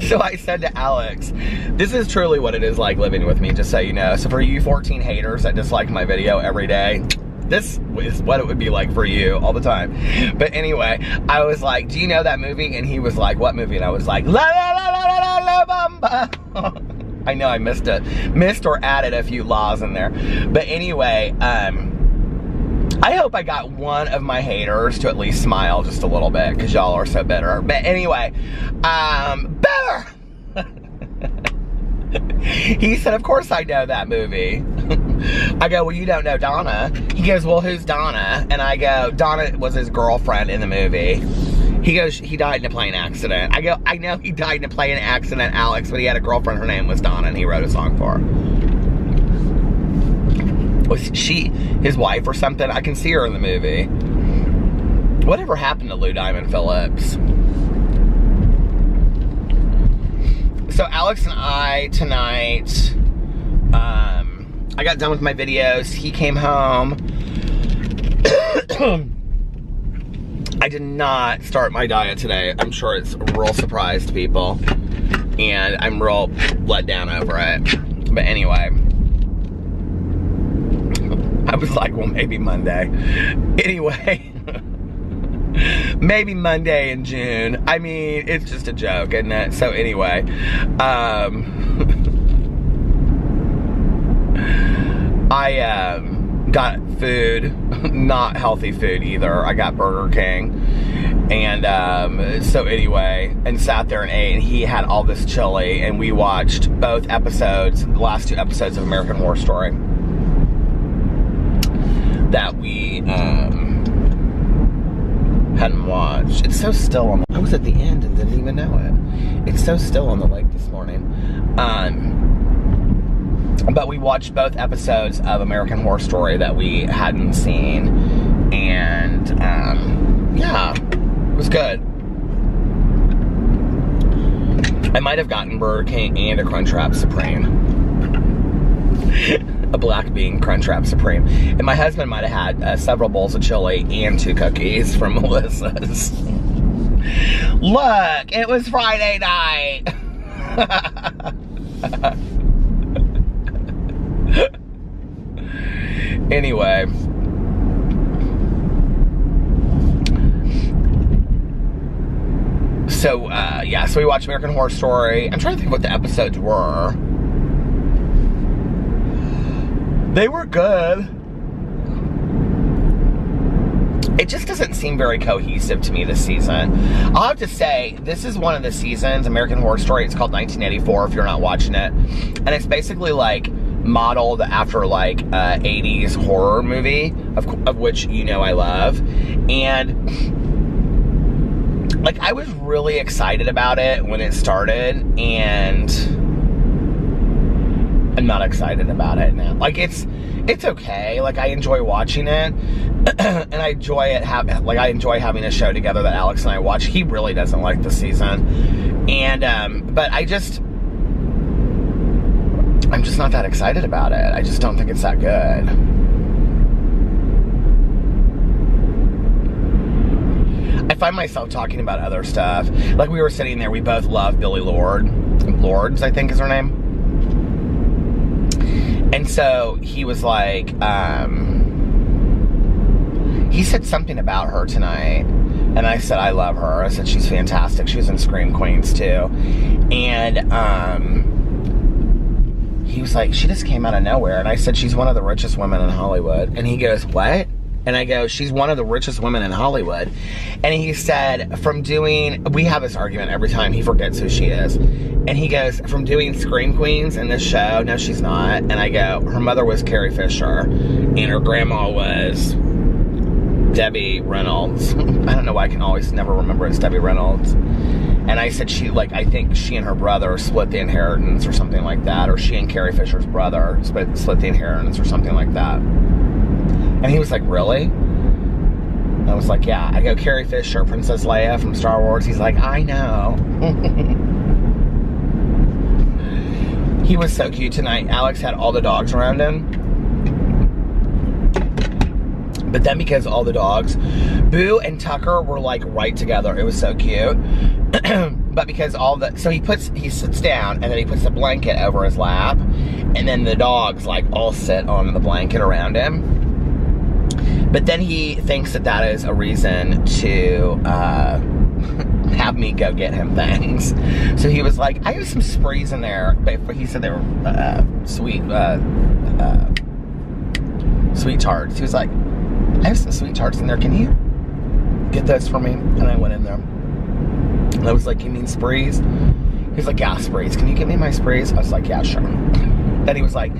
So I said to Alex, this is truly what it is like living with me, just so you know. So for you 14 haters that dislike my video every day, this is what it would be like for you all the time. But anyway, I was like, do you know that movie? And he was like, what movie? And I was like, la la la la la la Bamba. I know I missed or added a few laws in there. But anyway, I hope I got one of my haters to at least smile just a little bit, because y'all are so bitter. But anyway, better! He said, of course I know that movie. I go, well, you don't know Donna. He goes, well, who's Donna? And I go, Donna was his girlfriend in the movie. He goes, he died in a plane accident. I go, I know he died in a plane accident, Alex, but he had a girlfriend, her name was Donna, and he wrote a song for her. Was she his wife or something? I can see her in the movie. Whatever happened to Lou Diamond Phillips? So Alex and I tonight, I got done with my videos. He came home. I did not start my diet today. I'm sure it's a real surprise to people, and I'm real let down over it. But anyway, I was like, well, maybe Monday. Anyway, maybe Monday in June. I mean, it's just a joke, isn't it? So anyway, I got food, not healthy food either. I got Burger King. And so anyway, and sat there and ate, and he had all this chili, and we watched both episodes, the last 2 episodes of American Horror Story that we hadn't watched. It's so still on the, I was at the end and didn't even know it. It's so still on the lake this morning. But we watched both episodes of American Horror Story that we hadn't seen, and yeah, it was good. I might have gotten Burger King and a Crunchwrap Supreme. A black bean Crunchwrap Supreme. And my husband might have had several bowls of chili and 2 cookies from Melissa's. Look, it was Friday night. Anyway. So, Yeah, so we watched American Horror Story. I'm trying to think what the episodes were. They were good. It just doesn't seem very cohesive to me this season. I'll have to say, this is one of the seasons, American Horror Story. It's called 1984 if you're not watching it. And it's basically like modeled after like 80s horror movie, of which you know I love. And like I was really excited about it when it started, and I'm not excited about it now. Like it's okay. Like I enjoy watching it, and I enjoy it. I enjoy having a show together that Alex and I watch. He really doesn't like the season, and but I'm just not that excited about it. I just don't think it's that good. I find myself talking about other stuff. Like we were sitting there, we both love Billie Lourdes, I think is her name. And so he was like, he said something about her tonight. And I said, I love her. I said, she's fantastic. She was in Scream Queens too. And he was like, she just came out of nowhere. And I said, she's one of the richest women in Hollywood. And he goes, what? And I go, she's one of the richest women in Hollywood. And he said, we have this argument every time, he forgets who she is. And he goes, from doing Scream Queens in this show, no she's not. And I go, her mother was Carrie Fisher, and her grandma was Debbie Reynolds. I don't know why I can always never remember it's Debbie Reynolds. And I said I think she and her brother split the inheritance or something like that. Or she and Carrie Fisher's brother split the inheritance or something like that. And he was like, really? I was like, yeah. I go, Carrie Fisher, Princess Leia from Star Wars. He's like, I know. He was so cute tonight. Alex had all the dogs around him. But then because all the dogs, Boo and Tucker were like right together. It was so cute. But because so he sits down and then he puts the blanket over his lap. And then the dogs like all sit on the blanket around him. But then he thinks that is a reason to have me go get him things. So he was like, I have some sprees in there. But he said they were sweet tarts. He was like, I have some sweet tarts in there. Can you get those for me? And I went in there. And I was like, you mean sprees? He was like, yeah, sprees. Can you get me my sprees? I was like, yeah, sure. Then he was like,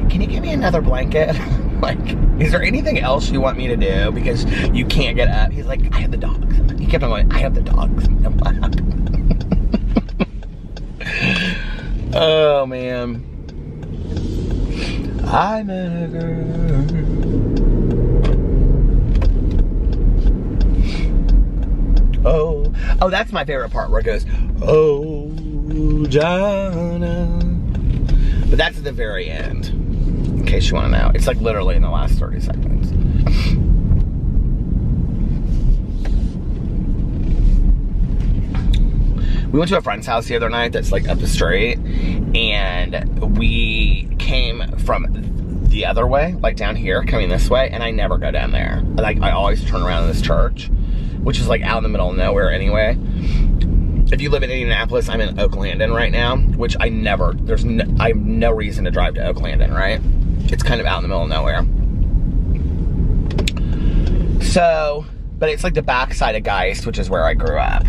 can you give me another blanket? Like, is there anything else you want me to do? Because you can't get up. He's like, I have the dogs. He kept on going, I have the dogs. Oh, man. I met a girl. Oh, that's my favorite part where it goes, oh, Jana. But that's at the very end. In case you want to know. It's like literally in the last 30 seconds. We went to a friend's house the other night that's like up the street, and we came from the other way, like down here, coming this way, and I never go down there. Like I always turn around in this church, which is like out in the middle of nowhere anyway. If you live in Indianapolis, I'm in Oaklandon right now, which I have no reason to drive to Oaklandon, right? It's kind of out in the middle of nowhere. So, but it's like the backside of Geist, which is where I grew up.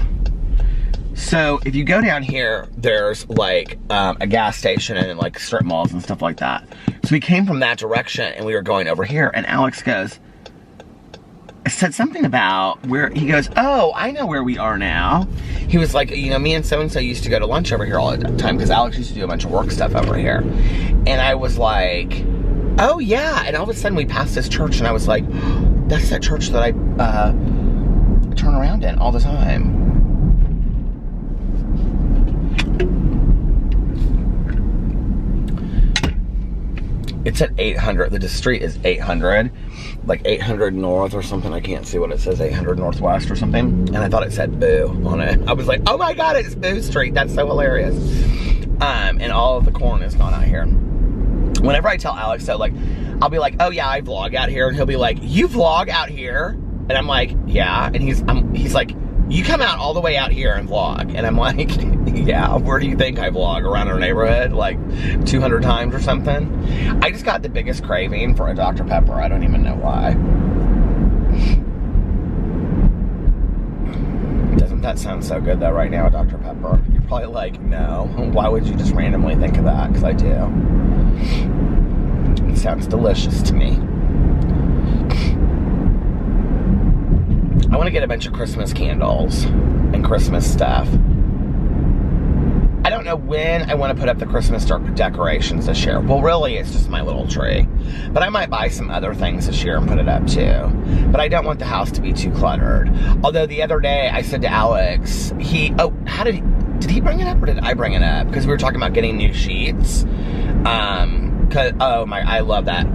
So if you go down here, there's like a gas station and like strip malls and stuff like that. So we came from that direction and we were going over here, and Alex goes, said something about where, he goes, oh, I know where we are now. He was like, you know, me and so-and-so used to go to lunch over here all the time because Alex used to do a bunch of work stuff over here. And I was like, oh yeah. And all of a sudden we passed this church and I was like, oh, that's that church that I turn around in all the time. It's at 800. The street is 800. Like 800 North or something. I can't see what it says. 800 Northwest or something. And I thought it said Boo on it. I was like, oh my God, it's Boo Street. That's so hilarious. And all of the corn is gone out here. Whenever I tell Alex that, like, I'll be like, oh yeah, I vlog out here. And he'll be like, you vlog out here? And I'm like, yeah. And he's like, you come out all the way out here and vlog. And I'm like, yeah, where do you think I vlog? Around our neighborhood, like 200 times or something? I just got the biggest craving for a Dr. Pepper. I don't even know why. Doesn't that sound so good though right now, Dr. Pepper? You're probably like, no. Why would you just randomly think of that? Because I do. It sounds delicious to me. I want to get a bunch of Christmas candles and Christmas stuff. I don't know when I want to put up the Christmas decorations this year. Well, really, it's just my little tree. But I might buy some other things this year and put it up too. But I don't want the house to be too cluttered. Although the other day I said to Alex, did he bring it up or did I bring it up? Because we were talking about getting new sheets. I love that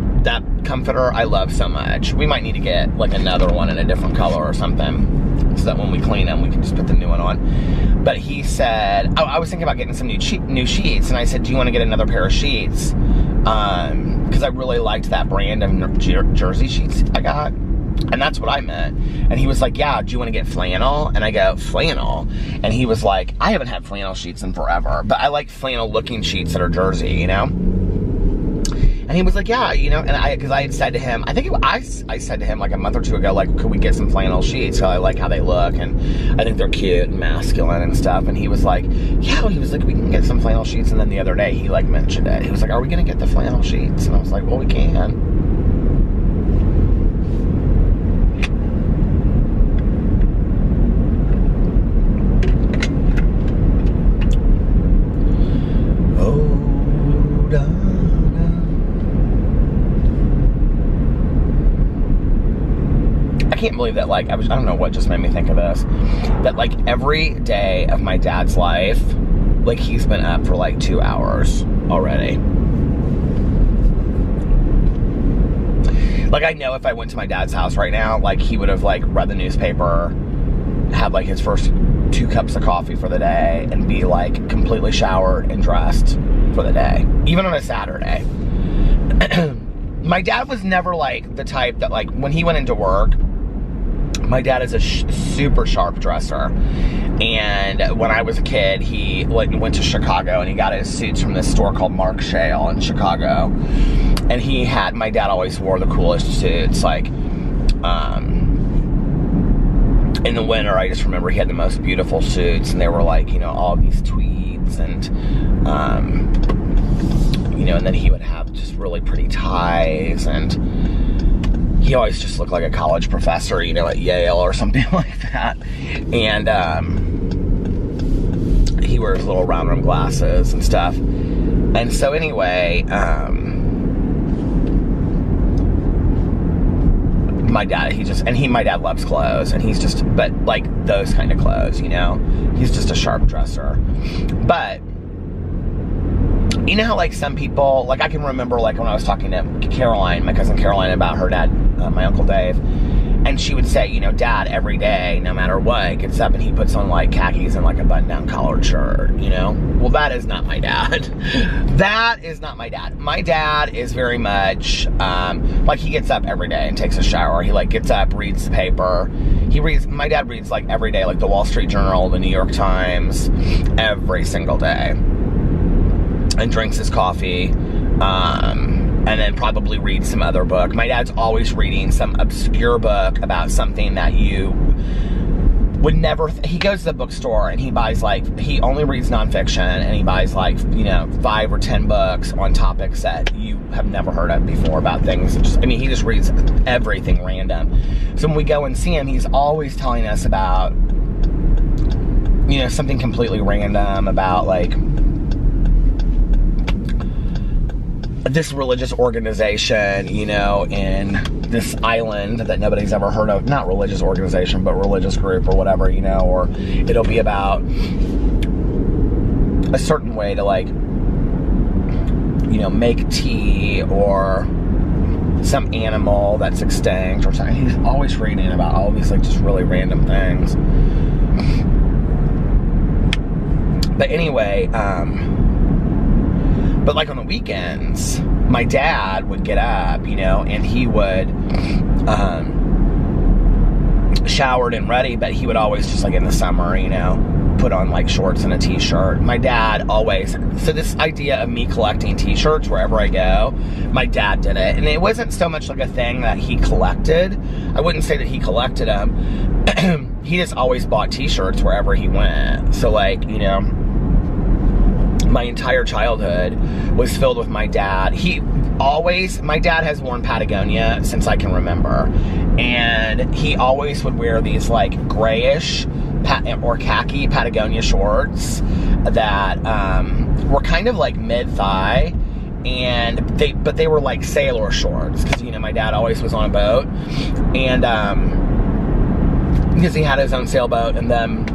comforter. I love so much. We might need to get like another one in a different color or something, so that when we clean them, we can just put the new one on. But he said, I was thinking about getting some new sheets, and I said, do you want to get another pair of sheets? Because I really liked that brand of jersey sheets I got. And that's what I meant. And he was like, yeah, do you want to get flannel? And I go, flannel? And he was like, I haven't had flannel sheets in forever, but I like flannel looking sheets that are jersey, you know? And he was like, yeah, you know, and because I had said to him, I said to him like a month or two ago, like, could we get some flannel sheets? So I like how they look, and I think they're cute and masculine and stuff. And he was like, yeah, he was like, we can get some flannel sheets. And then the other day, he like mentioned it. He was like, are we going to get the flannel sheets? And I was like, well, we can. I can't believe that, like, I don't know what just made me think of this, that like every day of my dad's life, like he's been up for like 2 hours already. Like I know if I went to my dad's house right now, like he would have like read the newspaper, had like his first 2 cups of coffee for the day, and be like completely showered and dressed for the day, even on a Saturday. My dad was never like the type that, like, when he went into work, my dad is a super sharp dresser, and when I was a kid, he went to Chicago and he got his suits from this store called Mark Shale in Chicago, and my dad always wore the coolest suits. Like in the winter, I just remember he had the most beautiful suits, and they were like, you know, all these tweeds, and you know, and then he would have just really pretty ties, and he always just looked like a college professor, you know, at Yale or something like that. And he wears little round rim glasses and stuff. And so anyway, my dad, my dad loves clothes, and he's just, but like those kind of clothes, you know, he's just a sharp dresser. But you know how like some people, like I can remember like when I was talking to Caroline, my cousin Caroline, about her dad, my Uncle Dave, and she would say, you know, Dad every day, no matter what, gets up and he puts on like khakis and like a button-down collared shirt, you know? Well, that is not my dad. That is not my dad. My dad is very much, like he gets up every day and takes a shower. He like gets up, reads the paper. My dad reads like every day, like the Wall Street Journal, the New York Times, every single day. And drinks his coffee, and then probably reads some other book. My dad's always reading some obscure book about something that you would never, he goes to the bookstore and he buys like, he only reads nonfiction, and he buys like, you know, 5 or 10 books on topics that you have never heard of before about things. He just reads everything random. So when we go and see him, he's always telling us about, you know, something completely random about like, this religious organization, you know, in this island that nobody's ever heard of. Not religious organization, but religious group or whatever, you know, or it'll be about a certain way to like, you know, make tea, or some animal that's extinct or something. He's always reading about all these like just really random things. But anyway, but like on the weekends, my dad would get up, you know, and he would showered and ready, but he would always just like in the summer, you know, put on like shorts and a t-shirt. My dad always, so this idea of me collecting t-shirts wherever I go, my dad did it. And it wasn't so much like a thing that he collected. I wouldn't say that he collected them. He just always bought t-shirts wherever he went. So like, you know, my entire childhood was filled with my dad. My dad has worn Patagonia since I can remember. And he always would wear these like grayish or khaki Patagonia shorts that were kind of like mid-thigh, but they were like sailor shorts, because, you know, my dad always was on a boat, and because he had his own sailboat, and then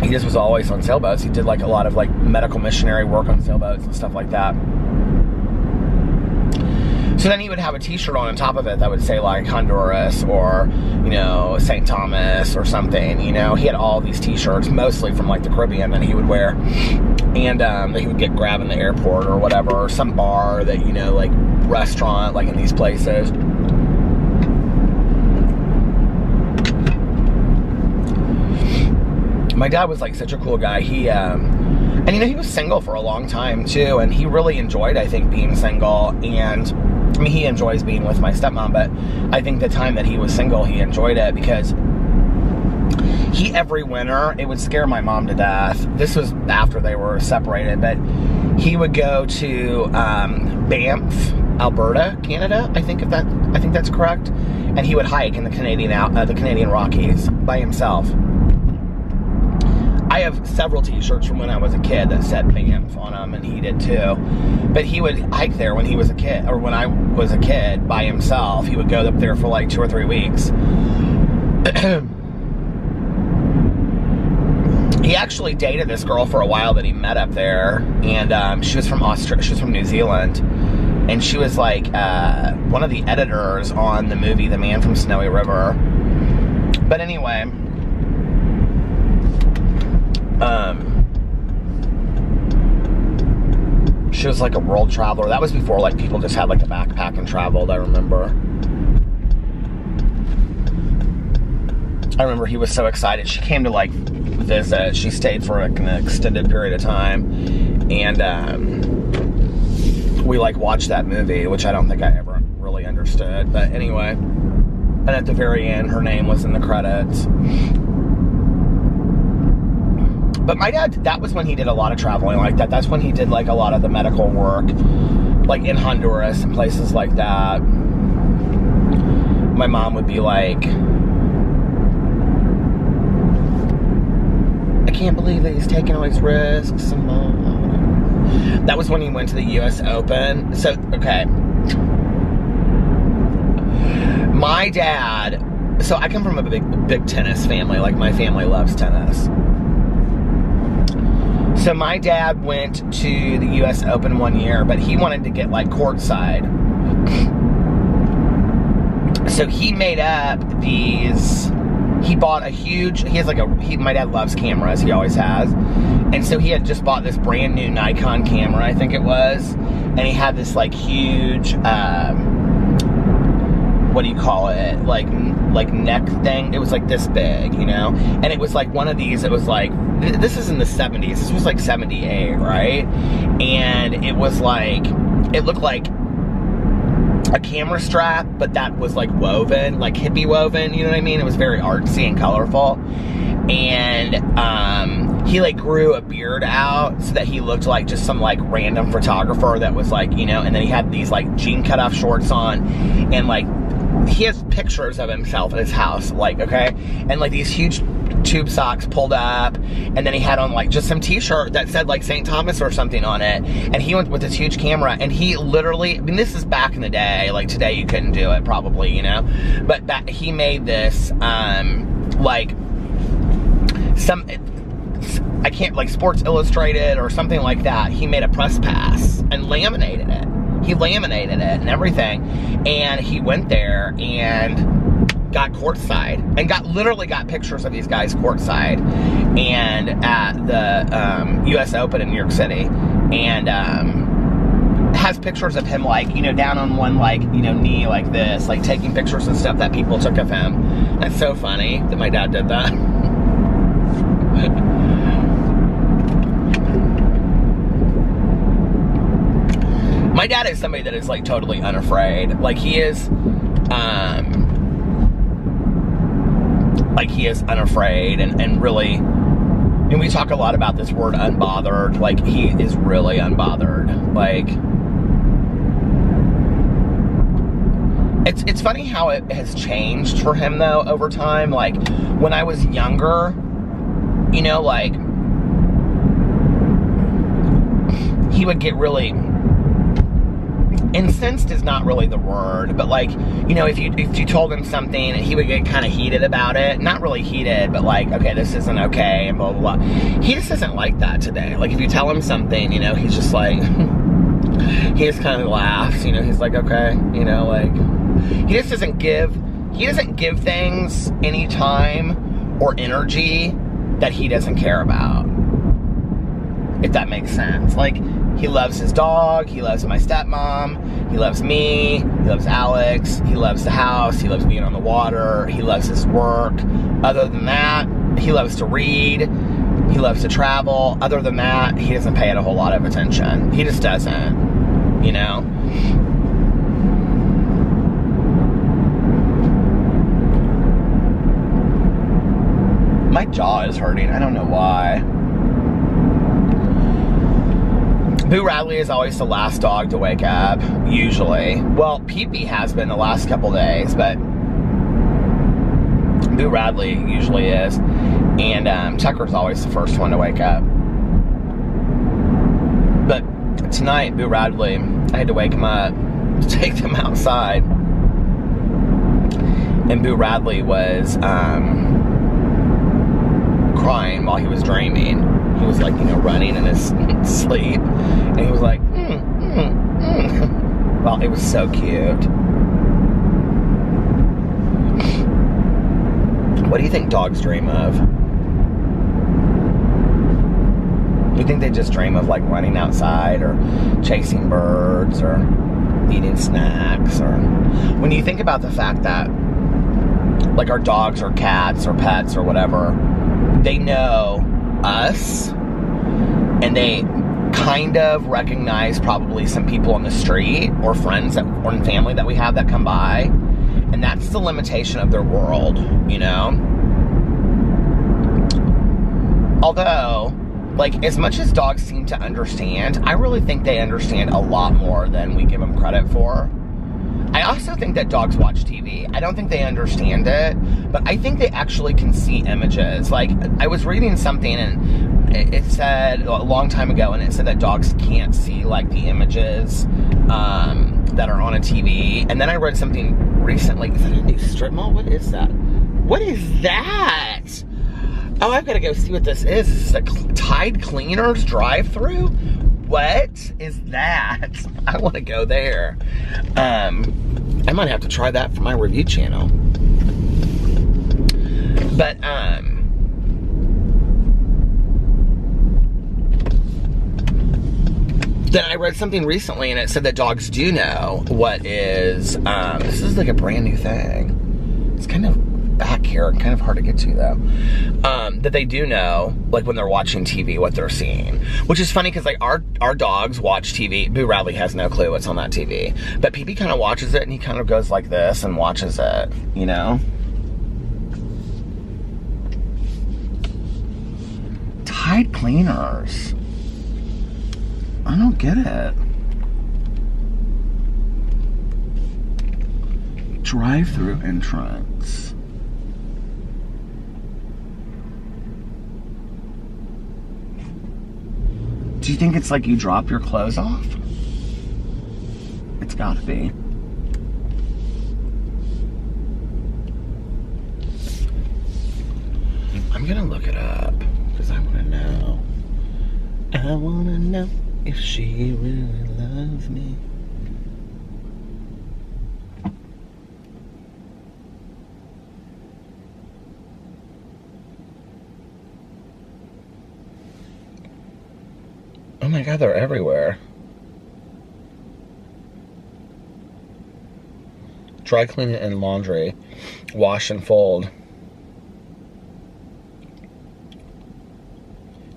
he just was always on sailboats. He did like a lot of like medical missionary work on sailboats and stuff like that. So then he would have a t-shirt on top of it that would say like Honduras or, you know, St. Thomas or something, you know. He had all these t-shirts, mostly from like the Caribbean, that he would wear. And that he would get grabbed in the airport or whatever, or some bar that, you know, like restaurant, like in these places. My dad was like such a cool guy. He, and you know, he was single for a long time too, and he really enjoyed, I think, being single. And I mean, he enjoys being with my stepmom, but I think the time that he was single, he enjoyed it, because every winter, it would scare my mom to death. This was after they were separated, but he would go to Banff, Alberta, Canada, I think that's correct, and he would hike in the Canadian Rockies by himself. I have several t-shirts from when I was a kid that said Banff on them, and he did too. But he would hike there when he was a kid, or when I was a kid, by himself. He would go up there for like 2 or 3 weeks. He actually dated this girl for a while that he met up there, and she was from Australia. She was from New Zealand, and she was like one of the editors on the movie The Man from Snowy River. But anyway, she was like a world traveler. That was before like people just had like a backpack and traveled, I remember. He was so excited. She came to like visit. She stayed for like an extended period of time, and we like watched that movie, which I don't think I ever really understood. But anyway, and at the very end, her name was in the credits. But my dad, that was when he did a lot of traveling like that. That's when he did like a lot of the medical work, like in Honduras and places like that. My mom would be like, I can't believe that he's taking all these risks. That was when he went to the US Open. So, okay. My dad, so I come from a big tennis family. Like, my family loves tennis. So my dad went to the US Open one year, but he wanted to get like courtside. So he made up these, he bought a huge, my dad loves cameras, he always has. And so he had just bought this brand new Nikon camera, I think it was. And he had this like huge, what do you call it? Like neck thing. It was like this big, you know? And it was like one of these, it was like, this is in the 70s. This was like 78, right? And it was like, it looked like a camera strap, but that was like woven, like hippie woven, you know what I mean? It was very artsy and colorful. And he like grew a beard out so that he looked like just some like random photographer that was like, you know, and then he had these like jean cutoff shorts on, and like he has pictures of himself at his house, like, okay, and like these huge tube socks pulled up, and then he had on like just some t-shirt that said like St. Thomas or something on it, and he went with this huge camera, and he literally, I mean, this is back in the day, like today you couldn't do it probably, you know, but he made this like some, I can't, like Sports Illustrated or something like that. He made a press pass and laminated it. He laminated it and everything, and he went there and got courtside, and literally got pictures of these guys courtside, and at the US Open in New York City, and has pictures of him like, you know, down on one like, you know, knee like this, like taking pictures and stuff that people took of him. That's so funny that my dad did that. My dad is somebody that is like totally unafraid. Like he is unafraid and really, and we talk a lot about this word unbothered. Like he is really unbothered. Like it's funny how it has changed for him though over time. Like when I was younger, you know, like he would get really incensed is not really the word, but like, you know, if you told him something, he would get kind of heated about it. Not really heated, but like, okay, this isn't okay, and blah, blah, blah. He just isn't like that today. Like, if you tell him something, you know, he's just like, he just kind of laughs, you know, he's like, okay, you know, like, he just doesn't give things any time or energy that he doesn't care about. If that makes sense. Like, he loves his dog, he loves my stepmom, he loves me, he loves Alex, he loves the house, he loves being on the water, he loves his work. Other than that, he loves to read, he loves to travel. Other than that, he doesn't pay it a whole lot of attention. He just doesn't, you know? My jaw is hurting, I don't know why. Boo Radley is always the last dog to wake up, usually. Well, Pee-Pee has been the last couple days, but Boo Radley usually is. And Tucker's always the first one to wake up. But tonight, Boo Radley, I had to wake him up to take them outside. And Boo Radley was crying while he was dreaming. He was like, you know, running in his sleep. And he was like, Well, it was so cute. What do you think dogs dream of? Do you think they just dream of like running outside or chasing birds or eating snacks? Or when you think about the fact that like our dogs or cats or pets or whatever, they know us, and they kind of recognize probably some people on the street or friends that, or family that we have that come by, and that's the limitation of their world, you know? Although, like, as much as dogs seem to understand, I really think they understand a lot more than we give them credit for. I also think that dogs watch TV. I don't think they understand it, but I think they actually can see images. Like, I was reading something and it said a long time ago, and it said that dogs can't see like the images that are on a TV. And then I read something recently. Is that a new strip mall? What is that? What is that? Oh, I've got to go see what this is. This is a Tide Cleaners drive-through? What is that? I want to go there. I might have to try that for my review channel. But, then I read something recently and it said that dogs do know what is, this is like a brand new thing. It's kind of back here, kind of hard to get to though. That they do know, like when they're watching TV, what they're seeing. Which is funny because like our dogs watch TV. Boo Radley has no clue what's on that TV. But Pee-Pee kind of watches it and he kind of goes like this and watches it, you know? Tide Cleaners. I don't get it. Drive-through entrance. Do you think it's like you drop your clothes off? It's gotta be. I'm gonna look it up because I wanna know. I wanna know if she really loves me. Oh my God, they're everywhere. Dry cleaning and laundry. Wash and fold.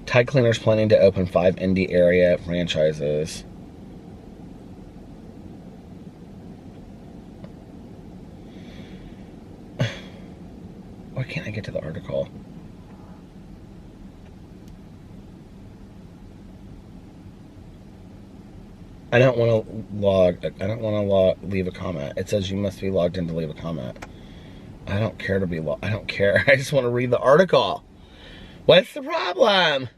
Tide Cleaners planning to open 5 indie area franchises. Why can't I get to the article? I don't want to leave a comment. It says you must be logged in to leave a comment. I don't care to be I don't care. I just want to read the article. What's the problem?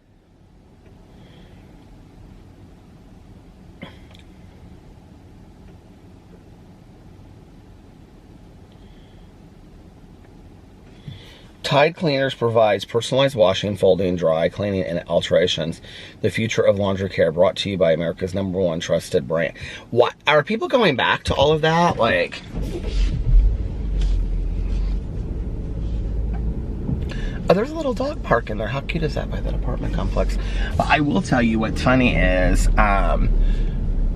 Tide Cleaners provides personalized washing, folding, dry cleaning, and alterations. The future of laundry care, brought to you by America's #1 trusted brand. What are people going back to all of that? Like, oh, there's a little dog park in there. How cute is that by that apartment complex? But I will tell you what's funny is,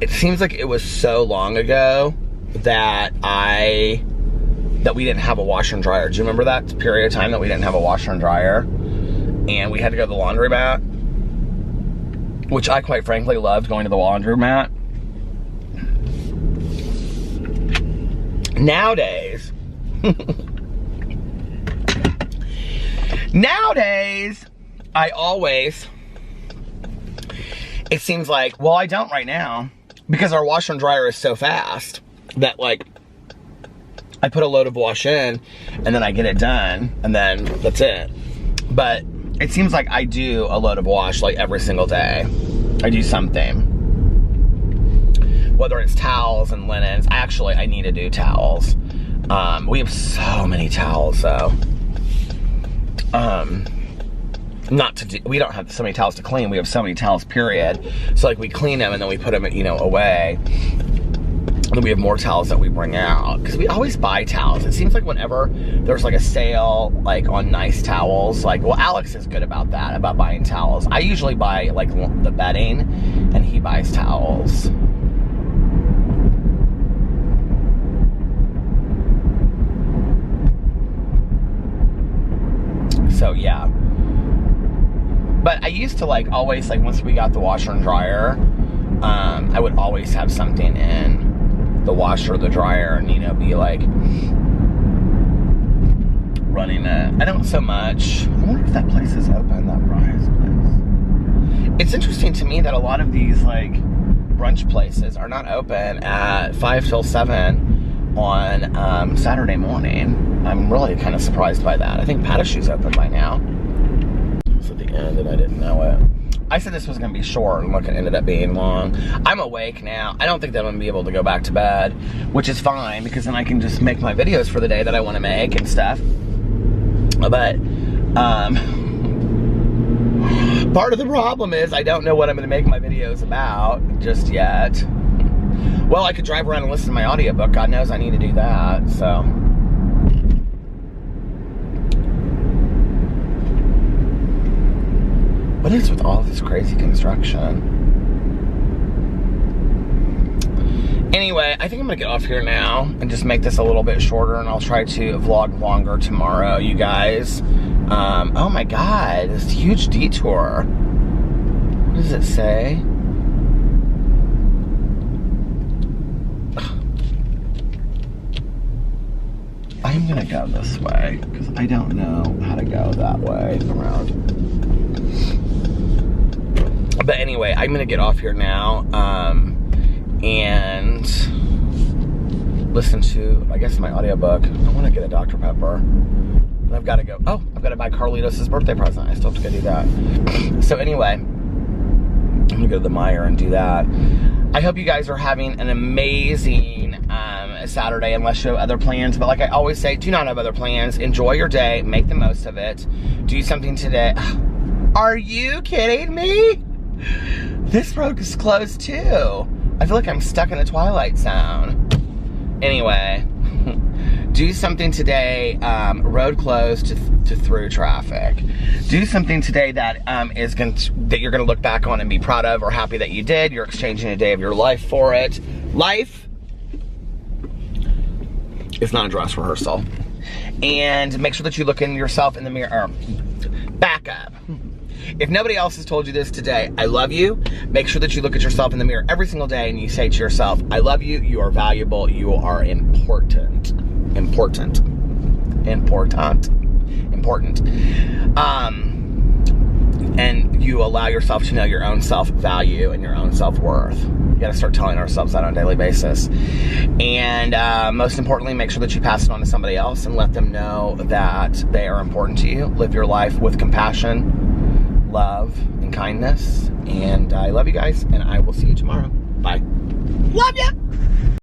it seems like it was so long ago that we didn't have a washer and dryer. Do you remember that period of time that we didn't have a washer and dryer? And we had to go to the laundromat, which I quite frankly loved going to the laundromat. Nowadays, it seems like, well, I don't right now, because our washer and dryer is so fast that, like, I put a load of wash in, and then I get it done, and then that's it. But it seems like I do a load of wash, like, every single day. I do something. Whether it's towels and linens. Actually, I need to do towels. We have so many towels, though. We don't have so many towels to clean. We have so many towels, period. So, like, we clean them, and then we put them, you know, away. And then we have more towels that we bring out, because we always buy towels. It seems like whenever there's like a sale, like on nice towels, like, well, Alex is good about that, about buying towels. I usually buy like the bedding, and he buys towels. So yeah. But I used to like always, like, once we got the washer and dryer, I would always have something in the washer or the dryer, and, you know, be like running it. I don't so much. I wonder if that place is open, that Rise place. It's interesting to me that a lot of these like brunch places are not open at 5 till 7 on Saturday morning. I'm really kind of surprised by that. I think Patachou's open by now. It's at the end and I didn't know it. I said this was going to be short, and look, it ended up being long. I'm awake now. I don't think that I'm going to be able to go back to bed, which is fine, because then I can just make my videos for the day that I want to make and stuff. But, part of the problem is I don't know what I'm going to make my videos about just yet. Well, I could drive around and listen to my audiobook. God knows I need to do that, so. What is with all this crazy construction? Anyway, I think I'm gonna get off here now and just make this a little bit shorter, and I'll try to vlog longer tomorrow, you guys. Oh my God, this huge detour. What does it say? I'm gonna go this way, because I don't know how to go that way around. But anyway, I'm gonna get off here now, and listen to, I guess, my audiobook. I wanna get a Dr. Pepper. And I've gotta go, oh, I've gotta buy Carlitos' birthday present. I still have to go do that. So anyway, I'm gonna go to the Meijer and do that. I hope you guys are having an amazing Saturday, unless you have other plans. But like I always say, do not have other plans. Enjoy your day, make the most of it. Do something today. Are you kidding me? This road is closed too. I feel like I'm stuck in a Twilight Zone. Anyway, do something today, road closed to through traffic. Do something today that that you're gonna look back on and be proud of, or happy that you did. You're exchanging a day of your life for it. Life It's not a dress rehearsal. And make sure that you look in yourself in the mirror. Back up. If nobody else has told you this today, I love you. Make sure that you look at yourself in the mirror every single day and you say to yourself, I love you, you are valuable, you are important. Important. And you allow yourself to know your own self-value and your own self-worth. You gotta start telling ourselves that on a daily basis. And most importantly, make sure that you pass it on to somebody else and let them know that they are important to you. Live your life with compassion, love, and kindness. And I love you guys, and I will see you tomorrow. Bye. Love ya!